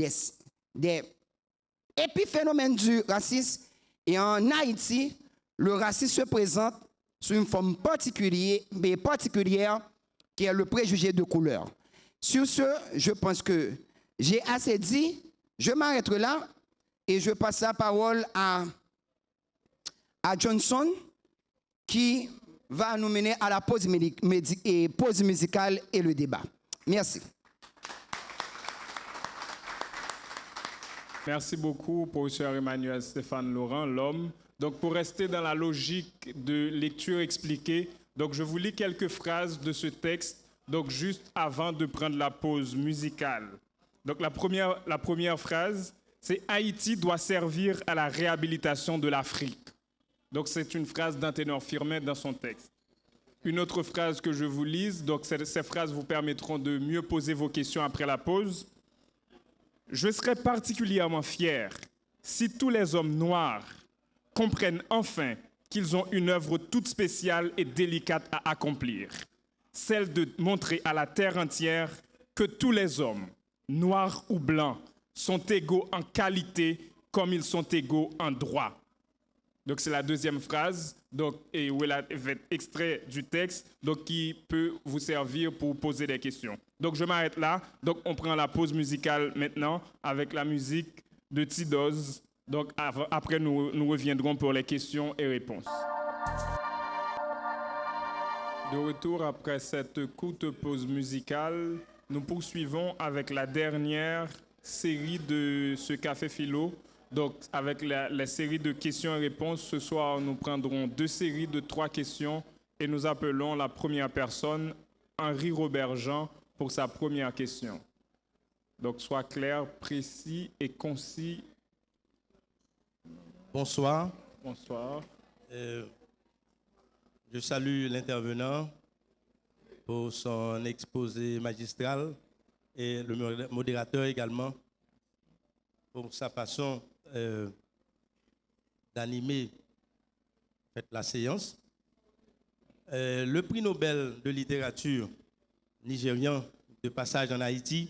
des épiphénomènes du racisme. Et en Haïti, le racisme se présente sous une forme particulière qui est le préjugé de couleur. Sur ce, je pense que j'ai assez dit. Je m'arrête là et je passe la parole à Johnson qui va nous mener à la pause musicale et le débat. Merci. Merci beaucoup, professeur Emmanuel Stéphane Laurent, l'homme. Donc, pour rester dans la logique de lecture expliquée, donc je vous lis quelques phrases de ce texte, donc juste avant de prendre la pause musicale. Donc, la première phrase, c'est « Haïti doit servir à la réhabilitation de l'Afrique ». Donc, c'est une phrase d'Anténor Firmin dans son texte. Une autre phrase que je vous lise, donc ces phrases vous permettront de mieux poser vos questions après la pause. « Je serais particulièrement fier si tous les hommes noirs comprennent enfin qu'ils ont une œuvre toute spéciale et délicate à accomplir, celle de montrer à la terre entière que tous les hommes, noirs ou blancs, sont égaux en qualité comme ils sont égaux en droit. » Donc c'est la deuxième phrase, donc, et où elle a fait extrait du texte, donc qui peut vous servir pour poser des questions. Donc je m'arrête là. Donc on prend la pause musicale maintenant avec la musique de Tidoz. Donc après nous reviendrons pour les questions et réponses. De retour après cette courte pause musicale, nous poursuivons avec la dernière série de ce Café Philo. Donc, avec la série de questions et réponses, ce soir, nous prendrons 2 séries de 3 questions et nous appelons la première personne, Henri Robert-Jean, pour sa première question. Donc, sois clair, précis et concis. Bonsoir. Bonsoir. Je salue l'intervenant pour son exposé magistral et le modérateur également pour sa façon d'animer la séance. Le prix Nobel de littérature nigérian de passage en Haïti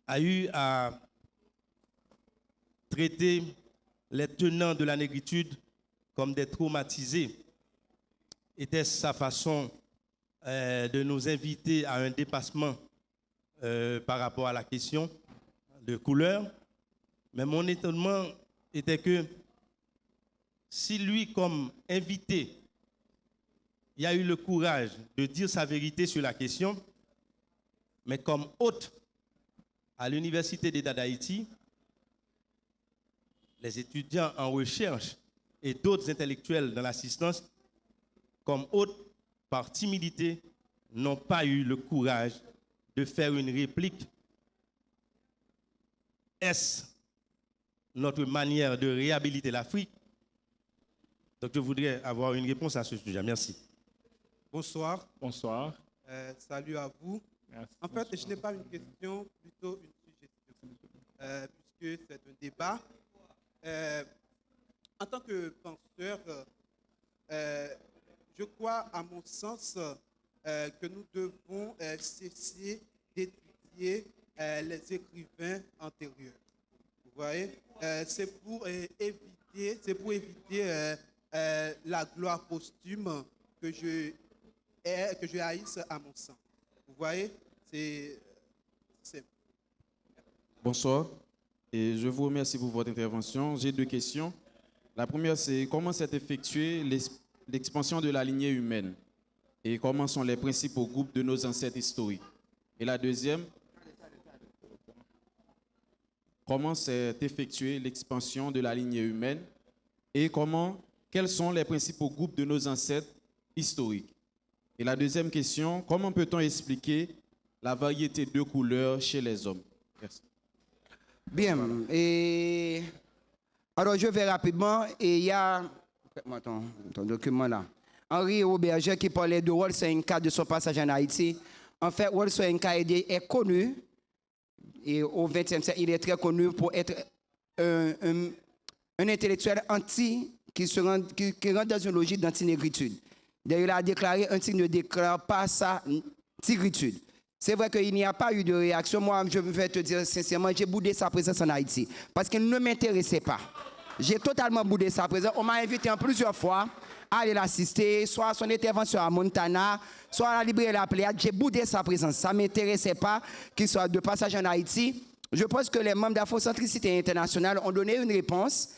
a eu à traiter les tenants de la négritude comme des traumatisés. Était-ce sa façon de nous inviter à un dépassement par rapport à la question de couleur? Mais mon étonnement était que si lui, comme invité, il a eu le courage de dire sa vérité sur la question, mais comme hôte à l'Université d'État d'Haïti, les étudiants en recherche et d'autres intellectuels dans l'assistance, comme hôte par timidité, n'ont pas eu le courage de faire une réplique. Est-ce notre manière de réhabiliter l'Afrique? Donc je voudrais avoir une réponse à ce sujet. Merci. Bonsoir. Bonsoir. Salut à vous. Merci. En fait, je n'ai pas une question, plutôt une suggestion, puisque c'est un débat. En tant que penseur, je crois, à mon sens, que nous devons cesser d'étudier les écrivains antérieurs. Vous voyez, c'est pour éviter la gloire posthume que je haïsse à mon sens. Vous voyez, c'est... Bonsoir, et je vous remercie pour votre intervention. J'ai deux questions. La première, c'est comment s'est effectuée l'expansion de la lignée humaine et comment sont les principaux groupes de nos ancêtres historiques. Et la deuxième, comment s'est effectuée l'expansion de la lignée humaine et quels sont les principaux groupes de nos ancêtres historiques. Et la deuxième question, comment peut-on expliquer la variété de couleurs chez les hommes? Merci. Bien, et alors je vais rapidement, et il y a ton document là. Henri Auberger qui parlait de Wolfenka de son passage en Haïti. En fait, Wolfenka est connu, et au XXe siècle, il est très connu pour être un intellectuel qui rentre dans une logique d'antinégritude. D'ailleurs, il a déclaré un type ne déclare pas sa tigritude. C'est vrai qu'il n'y a pas eu de réaction. Moi, je vais te dire sincèrement, j'ai boudé sa présence en Haïti parce qu'il ne m'intéressait pas. J'ai totalement boudé sa présence. On m'a invité en plusieurs fois à aller l'assister, soit à son intervention à Montana, soit à la librairie de la Pléiade. J'ai boudé sa présence. Ça ne m'intéressait pas qu'il soit de passage en Haïti. Je pense que les membres d'Afrocentricité internationale ont donné une réponse,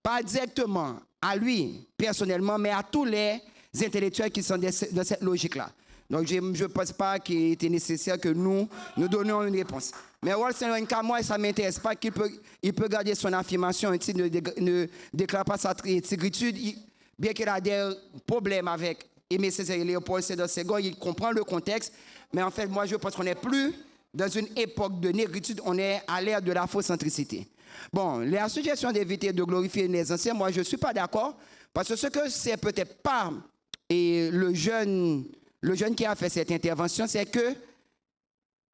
pas directement à lui personnellement, mais à tous les intellectuels qui sont dans cette logique-là. Donc, je ne pense pas qu'il était nécessaire que nous donnions une réponse. Mais Wolfenka, moi, ça ne m'intéresse pas qu'il peut garder son affirmation, il ne déclare pas sa tigritude, bien qu'il a des problèmes avec Aimé Césaire et Léopold Sédar Senghor, il comprend le contexte, mais en fait, moi, je pense qu'on n'est plus dans une époque de négritude, on est à l'ère de l'afrocentricité. Bon, la suggestion d'éviter de glorifier les anciens, moi, je ne suis pas d'accord, parce que ce que c'est peut-être pas et le jeune qui a fait cette intervention, c'est que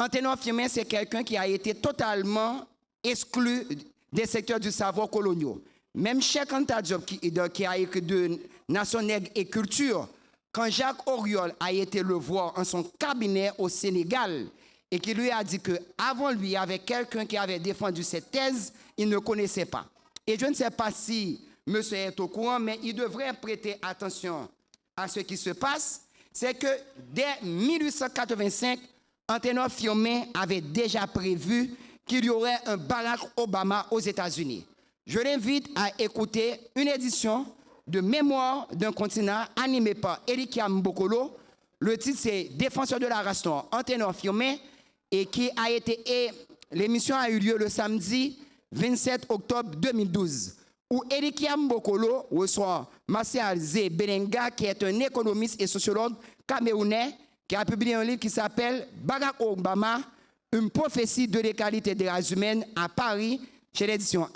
Anténor Firmin, c'est quelqu'un qui a été totalement exclu des secteurs du savoir coloniaux. Même Cheikh Anta Diop, qui a écrit de Nation nègre et culture, quand Jacques Auriol a été le voir en son cabinet au Sénégal et qui lui a dit qu'avant lui, il y avait quelqu'un qui avait défendu cette thèse, il ne connaissait pas. Et je ne sais pas si monsieur est au courant, mais il devrait prêter attention à ce qui se passe. C'est que dès 1885, Anténor Firmin avait déjà prévu qu'il y aurait un Barack Obama aux États-Unis. Je l'invite à écouter une édition de Mémoire d'un continent animée par Elikia Mbokolo. Le titre, c'est Défenseur de la race noire, Anténor Firmin, et l'émission a eu lieu le samedi 27 octobre 2012. Où Elikia Mbokolo reçoit Martial Zé Belenga, qui est un économiste et sociologue camerounais, qui a publié un livre qui s'appelle Barack Obama, une prophétie de l'égalité des races humaines à Paris, chez l'édition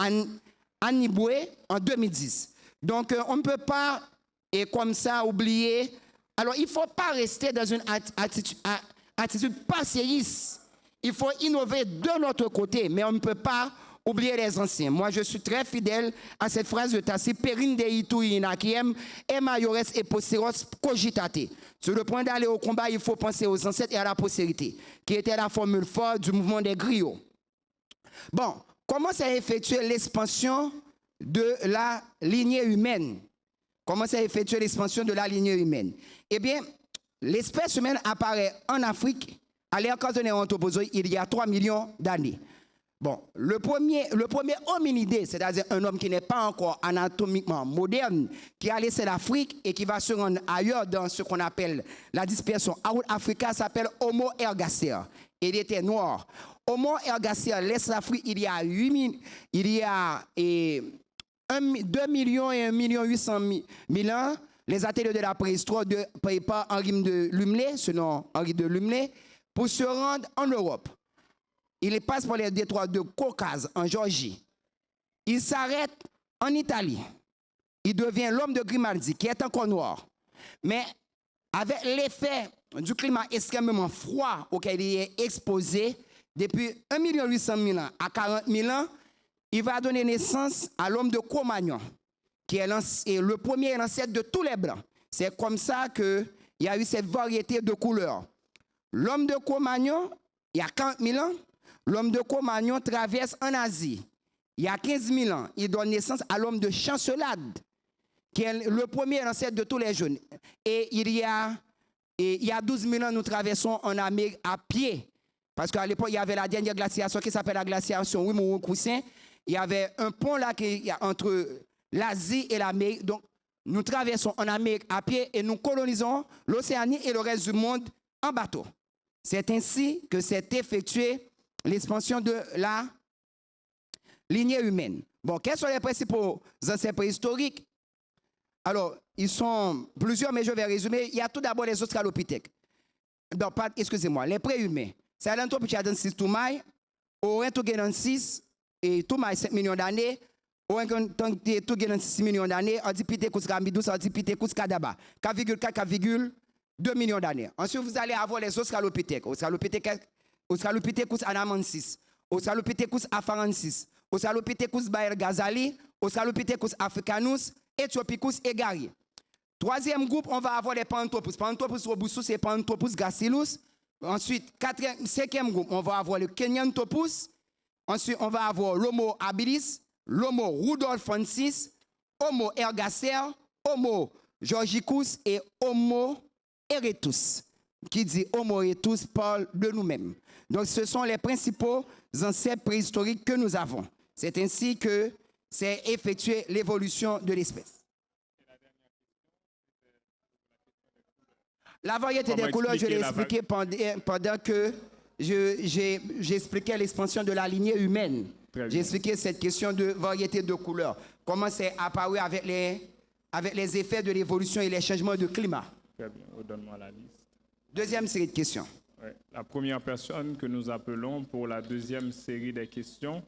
Aniboué en 2010. Donc, on ne peut pas, et comme ça, oublier. Alors, il ne faut pas rester dans une attitude passéiste. Il faut innover de notre côté, mais on ne peut pas oublier les anciens. Moi, je suis très fidèle à cette phrase de Tassi, Perine de Itu Inakiem, et Mayores et Posteros cogitate. Sur le point d'aller au combat, il faut penser aux ancêtres et à la postérité, qui était la formule forte du mouvement des griots. Bon, comment s'est effectuée l'expansion de la lignée humaine? Comment s'est effectuée l'expansion de la lignée humaine? Eh bien, l'espèce humaine apparaît en Afrique à l'ère quaternaire anthropozoïque il y a 3 millions d'années. Bon, le premier hominidé, c'est-à-dire un homme qui n'est pas encore anatomiquement moderne, qui a laissé l'Afrique et qui va se rendre ailleurs dans ce qu'on appelle la dispersion out Africa, s'appelle Homo ergaster. Il était noir. Homo ergaster laisse l'Afrique il y a 2 millions et 1 800 000 ans. Les ateliers de la préhistoire par Henri de Lumley, selon Henri de Lumley, pour se rendre en Europe. Il passe par les détroits de Caucase en Géorgie. Il s'arrête en Italie. il devient l'homme de Grimaldi, qui est encore noir. Mais avec l'effet du climat extrêmement froid auquel il est exposé, depuis 1 800 000 ans à 40 000 ans, il va donner naissance à l'homme de Cro-Magnon, qui est le premier ancêtre de tous les Blancs. C'est comme ça qu'il y a eu cette variété de couleurs. L'homme de Cro-Magnon, il y a 40 000 ans, l'homme de Cro-Magnon traverse en Asie. Il y a 15 000 ans, il donne naissance à l'homme de Chancelade, qui est le premier ancêtre de tous les jeunes. Et il y a 12 000 ans, nous traversons en Amérique à pied. Parce qu'à l'époque, il y avait la dernière glaciation qui s'appelle la glaciation Wimoun-Coussin. Il y avait un pont là entre l'Asie et l'Amérique. Donc, nous traversons en Amérique à pied et nous colonisons l'Océanie et le reste du monde en bateau. C'est ainsi que s'est effectuée l'expansion de la lignée humaine. Bon, quels sont les principaux ancêtres préhistoriques? Alors, ils sont plusieurs, mais je vais résumer. Il y a tout d'abord les australopithèques. Excusez-moi, les préhumains. C'est l'anthropocène Toumaï, Oren 6 et Toumaï 5 millions d'années, Oren 6 millions d'années, Ardipithecus ramidus, Ardipithecus kadaba, 4,4, 4,2 millions d'années. Ensuite, vous allez avoir les australopithèques, Australopithecus anamansis, Australopithecus afarensis, Australopithecus baer-ghazali, Australopithecus africanus, Ethiophicus egari. Troisième groupe, on va avoir les Paranthropus. Paranthropus robustus et Paranthropus gracilus. Ensuite, cinquième groupe, on va avoir le Kenyanthropus. Ensuite, on va avoir l'Homo habilis, l'Homo rudolfensis, Homo ergaster, Homo georgicus et Homo erectus. Qui dit Homo erectus parle de nous-mêmes. Donc, ce sont les principaux ancêtres préhistoriques que nous avons. C'est ainsi que s'est effectuée l'évolution de l'espèce. La variété des couleurs, je l'ai expliqué pendant que j'expliquais l'expansion de la lignée humaine. J'ai expliqué cette question de variété de couleurs. Comment c'est apparu avec les effets de l'évolution et les changements de climat. Très bien, redonne-moi la liste. Deuxième série de questions. Ouais. La première personne que nous appelons pour la deuxième série des questions,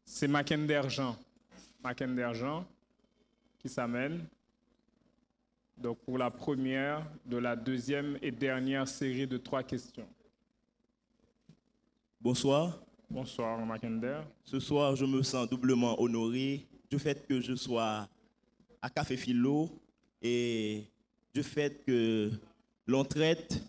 c'est Mackinder Jean. Mackinder Jean qui s'amène. Donc, pour la première de la deuxième et dernière série de 3 questions. Bonsoir. Bonsoir, Mackinder. Ce soir, je me sens doublement honoré du fait que je sois à Café Philo et du fait que l'on traite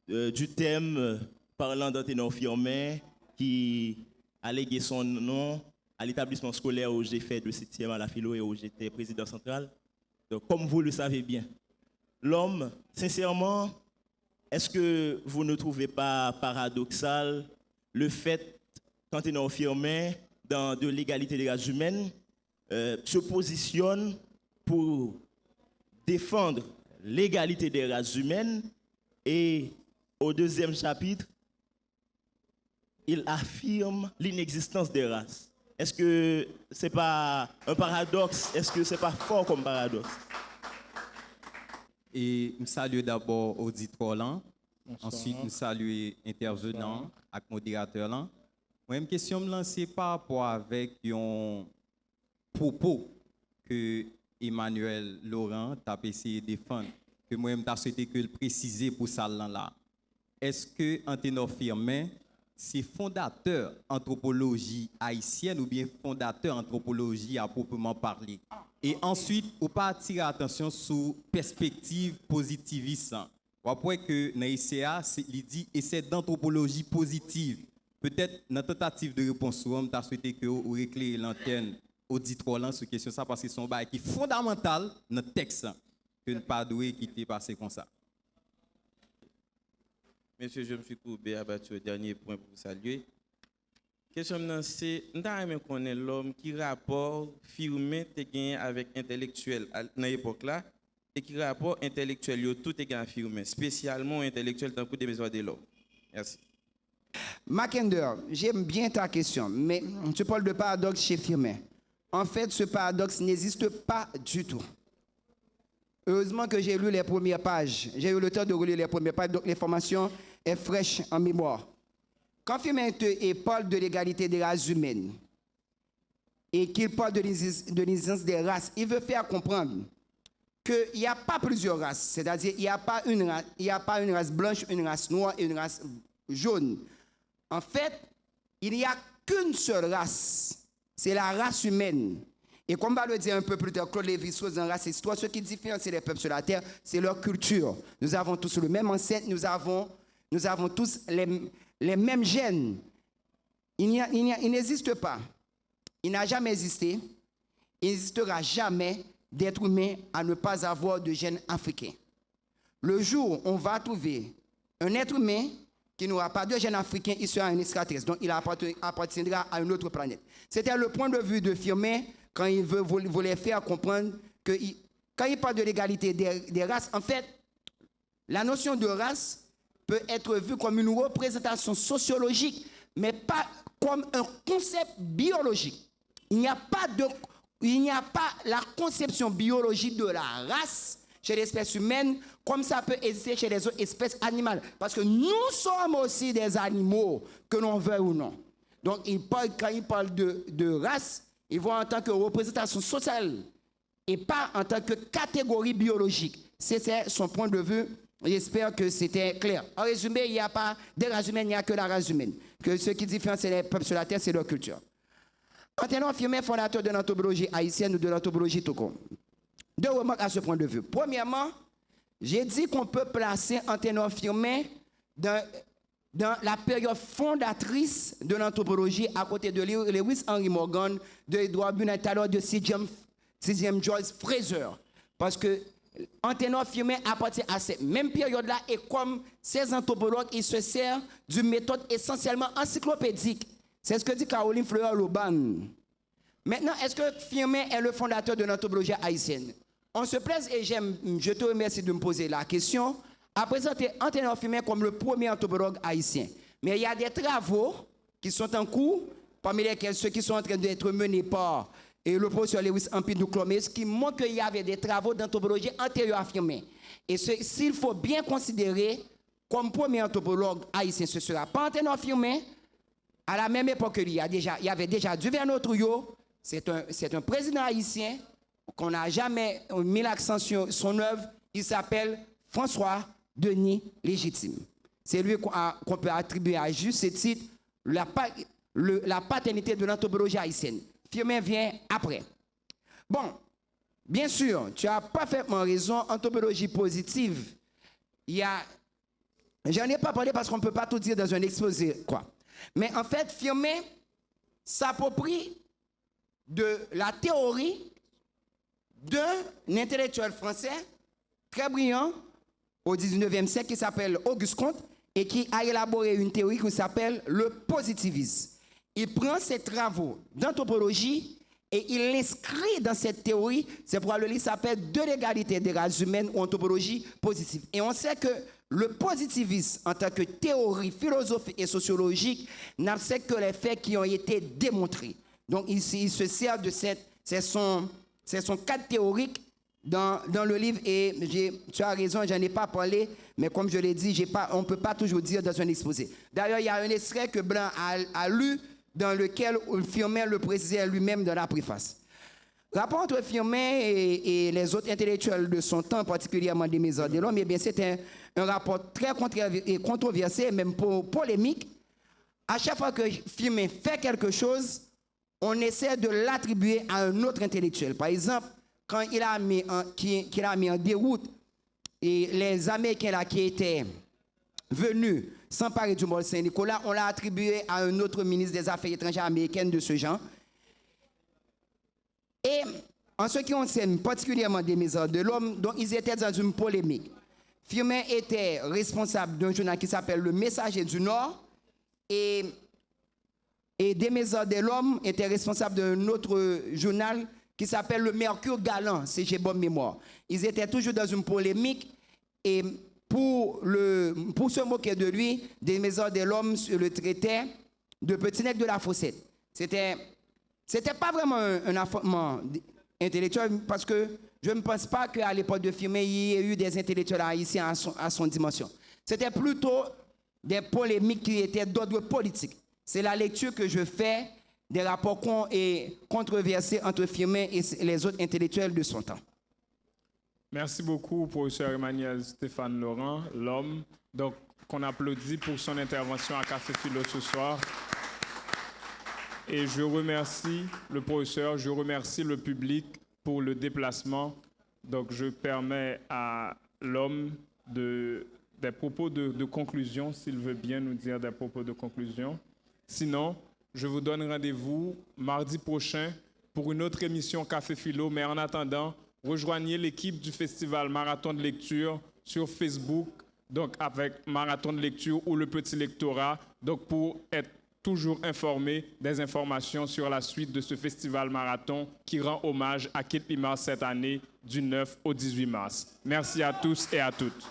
du thème parlant d'un ténor Firmin qui a légué son nom à l'établissement scolaire où j'ai fait le 7e à la Philo et où j'étais président central. Donc, comme vous le savez bien, l'homme, sincèrement, est-ce que vous ne trouvez pas paradoxal le fait qu'Anténon Firmin, dans de l'égalité des races humaines, se positionne pour défendre l'égalité des races humaines et au deuxième chapitre, il affirme l'inexistence des races. Est-ce que ce n'est pas un paradoxe? Est-ce que ce n'est pas fort comme paradoxe? Et je salue d'abord l'auditoire là. Ensuite, je salue l'intervenant et le modérateur là. Moi, une question me lancer par rapport avec un propos que Emmanuel Laurent a essayé de défendre, que moi, je souhaité que le préciser pour ça là. Est-ce que Anténon Firmin, c'est fondateur anthropologie haïtienne ou bien fondateur anthropologie à proprement parler? Et ensuite, on pas attirer attention sur perspective positiviste. Après que dans l'ICA, il dit essai d'anthropologie positive. Peut-être dans la tentative de réponse, on a souhaité que vous éclairez l'antenne auditoire sur question ça parce que c'est un bail qui est fondamental dans le texte que ne pas doué qui était passé comme ça. Monsieur, je me suis courbé à battre le dernier point pour vous saluer. Question c'est, nous avons connaître l'homme qui rapport Firmin te gagné avec intellectuel dans l'époque là et qui rapport intellectuel yo tout est gagné Firmin, spécialement intellectuel tant que des besoins de l'homme. Merci. Mackinder, j'aime bien ta question, mais tu parles de paradoxe chez Firmin. En fait, ce paradoxe n'existe pas du tout. Heureusement que j'ai lu les premières pages. J'ai eu le temps de relire les premières pages, donc l'information est fraîche en mémoire. Quand Firmin parle de l'égalité des races humaines, et qu'il parle de l'existence des races, il veut faire comprendre qu'il n'y a pas plusieurs races. C'est-à-dire il n'y a pas une race blanche, une race noire et une race jaune. En fait, il n'y a qu'une seule race. C'est la race humaine. Et comme va le dire un peu plus tard, Claude Lévi-Strauss dans Race et Histoire, ce qui différencie les peuples sur la terre, c'est leur culture. Nous avons tous le même ancêtre, nous avons tous les mêmes gènes. Il n'existe pas, il n'a jamais existé, il n'existera jamais d'être humain à ne pas avoir de gènes africains. Le jour où on va trouver un être humain qui n'aura pas de gènes africains, il sera un extraterrestre, donc il appartiendra à une autre planète. C'était le point de vue de Firmin quand il voulait faire comprendre que quand il parle de l'égalité des races, en fait, la notion de race peut être vue comme une représentation sociologique, mais pas comme un concept biologique. Il n'y a pas la conception biologique de la race chez l'espèce humaine comme ça peut exister chez les autres espèces animales. Parce que nous sommes aussi des animaux, que l'on veuille ou non. Donc, quand il parle de race, il voit en tant que représentation sociale et pas en tant que catégorie biologique. C'est son point de vue. J'espère que c'était clair. En résumé, il n'y a pas de race humaine, il n'y a que la race humaine. Que ce qui différencie les peuples sur la terre, c'est leur culture. Anténon Firmin, fondateur de l'anthropologie haïtienne ou de l'anthropologie tout court. Deux remarques à ce point de vue. Premièrement, j'ai dit qu'on peut placer Anténon Firmin dans la période fondatrice de l'anthropologie à côté de Lewis Henry Morgan, de Edward Buchanan, de C.J. Joyce Fraser. Parce que Anténon Firmin appartient à cette même période-là et comme ces anthropologues, ils se servent d'une méthode essentiellement encyclopédique. C'est ce que dit Caroline Fleur-Loban. Maintenant, est-ce que Firmin est le fondateur de l'anthropologie haïtienne? On se plaise et je te remercie de me poser la question, à présenter Anténon Firmin comme le premier anthropologue haïtien. Mais il y a des travaux qui sont en cours, parmi lesquels ceux qui sont en train d'être menés par le professeur Lewis Ampidou Clomes, qui montrent qu'il y avait des travaux d'anthropologie antérieurs à Firmin. Et s'il faut bien considérer comme premier anthropologue haïtien, ce ne sera pas Anténon Firmin. À la même époque, il y avait déjà Duverneau Trouillot, c'est un président haïtien qu'on n'a jamais mis l'accent sur son œuvre. Il s'appelle François Denis Légitime. C'est lui qu'on peut attribuer à juste ce titre la paternité de l'anthropologie haïtienne. Firmin vient après. Bon, bien sûr, tu as parfaitement raison, anthropologie positive. J'en ai pas parlé parce qu'on ne peut pas tout dire dans un exposé, quoi. Mais en fait, Firmin s'approprie de la théorie d'un intellectuel français très brillant au 19e siècle qui s'appelle Auguste Comte et qui a élaboré une théorie qui s'appelle le positivisme. Il prend ses travaux d'anthropologie et il l'inscrit dans cette théorie. C'est pourquoi le livre s'appelle De l'égalité des races humaines ou anthropologie positive. Et on sait que le positivisme, en tant que théorie philosophique et sociologique, n'a fait que les faits qui ont été démontrés. Donc, il se sert de c'est son cadre théorique dans le livre. Et tu as raison, j'en ai pas parlé, mais comme je l'ai dit, on ne peut pas toujours dire dans un exposé. D'ailleurs, il y a un extrait que Blanc a lu, dans lequel Firmin le précisait lui-même dans la préface. Rapport entre Firmin et les autres intellectuels de son temps, particulièrement des Mémoires de l'Homme, eh bien, c'est un rapport très controversé, même polémique. À chaque fois que Firmin fait quelque chose, on essaie de l'attribuer à un autre intellectuel. Par exemple, quand il a mis en déroute et les Américains là, qui étaient venus s'emparer du Mont Saint-Nicolas, on l'a attribué à un autre ministre des Affaires étrangères américain de ce genre. Et en ce qui concerne particulièrement des Mémoires de l'Homme, donc ils étaient dans une polémique. Firmin était responsable d'un journal qui s'appelle Le Messager du Nord et des Mémoires de l'Homme était responsable d'un autre journal qui s'appelle Le Mercure Galant, si j'ai bonne mémoire. Ils étaient toujours dans une polémique et pour se moquer de lui, des Mémoires de l'Homme le traitaient de Petit Nègre de la Fossette. C'était pas vraiment un affrontement intellectuel parce que je ne pense pas qu'à l'époque de Firmin, il y ait eu des intellectuels haïtiens à son dimension. C'était plutôt des polémiques qui étaient d'ordre politique. C'est la lecture que je fais des rapports controversés entre Firmin et les autres intellectuels de son temps. Merci beaucoup, professeur Emmanuel Stéphane Laurent, l'homme, donc qu'on applaudit pour son intervention à Café Philo ce soir. Et je remercie le professeur, je remercie le public pour le déplacement. Donc je permets à l'homme des propos de conclusion, s'il veut bien nous dire des propos de conclusion. Sinon, je vous donne rendez-vous mardi prochain pour une autre émission Café Philo. Mais en attendant, rejoignez l'équipe du Festival Marathon de lecture sur Facebook, donc avec Marathon de lecture ou le Petit Lectorat, donc pour être toujours informé des informations sur la suite de ce festival marathon qui rend hommage à Kit Limar cette année du 9 au 18 mars. Merci à tous et à toutes.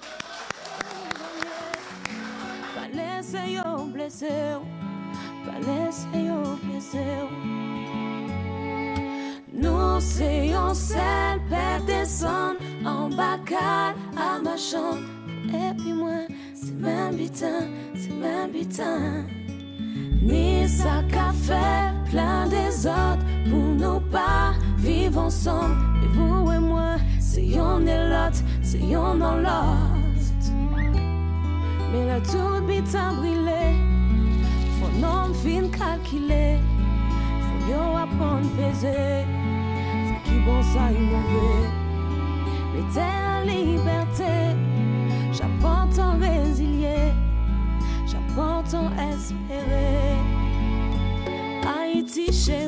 Nous séons celles père descendre en bacal à ma chambre. Et puis moi, c'est même bitin. Ni ça qu'a fait plein des autres pour nous pas vivre ensemble. Et vous et moi, c'est yon et l'autre, c'est yon dans l'autre. Mais là tout bitin brûlé, faut non fin calculer, faut yo apprendre peser. C'est qui bon ça y mauvais. Mais t'es en liberté, j'apprends ton résilier. J'apprends ton espérer. Haïti chérie.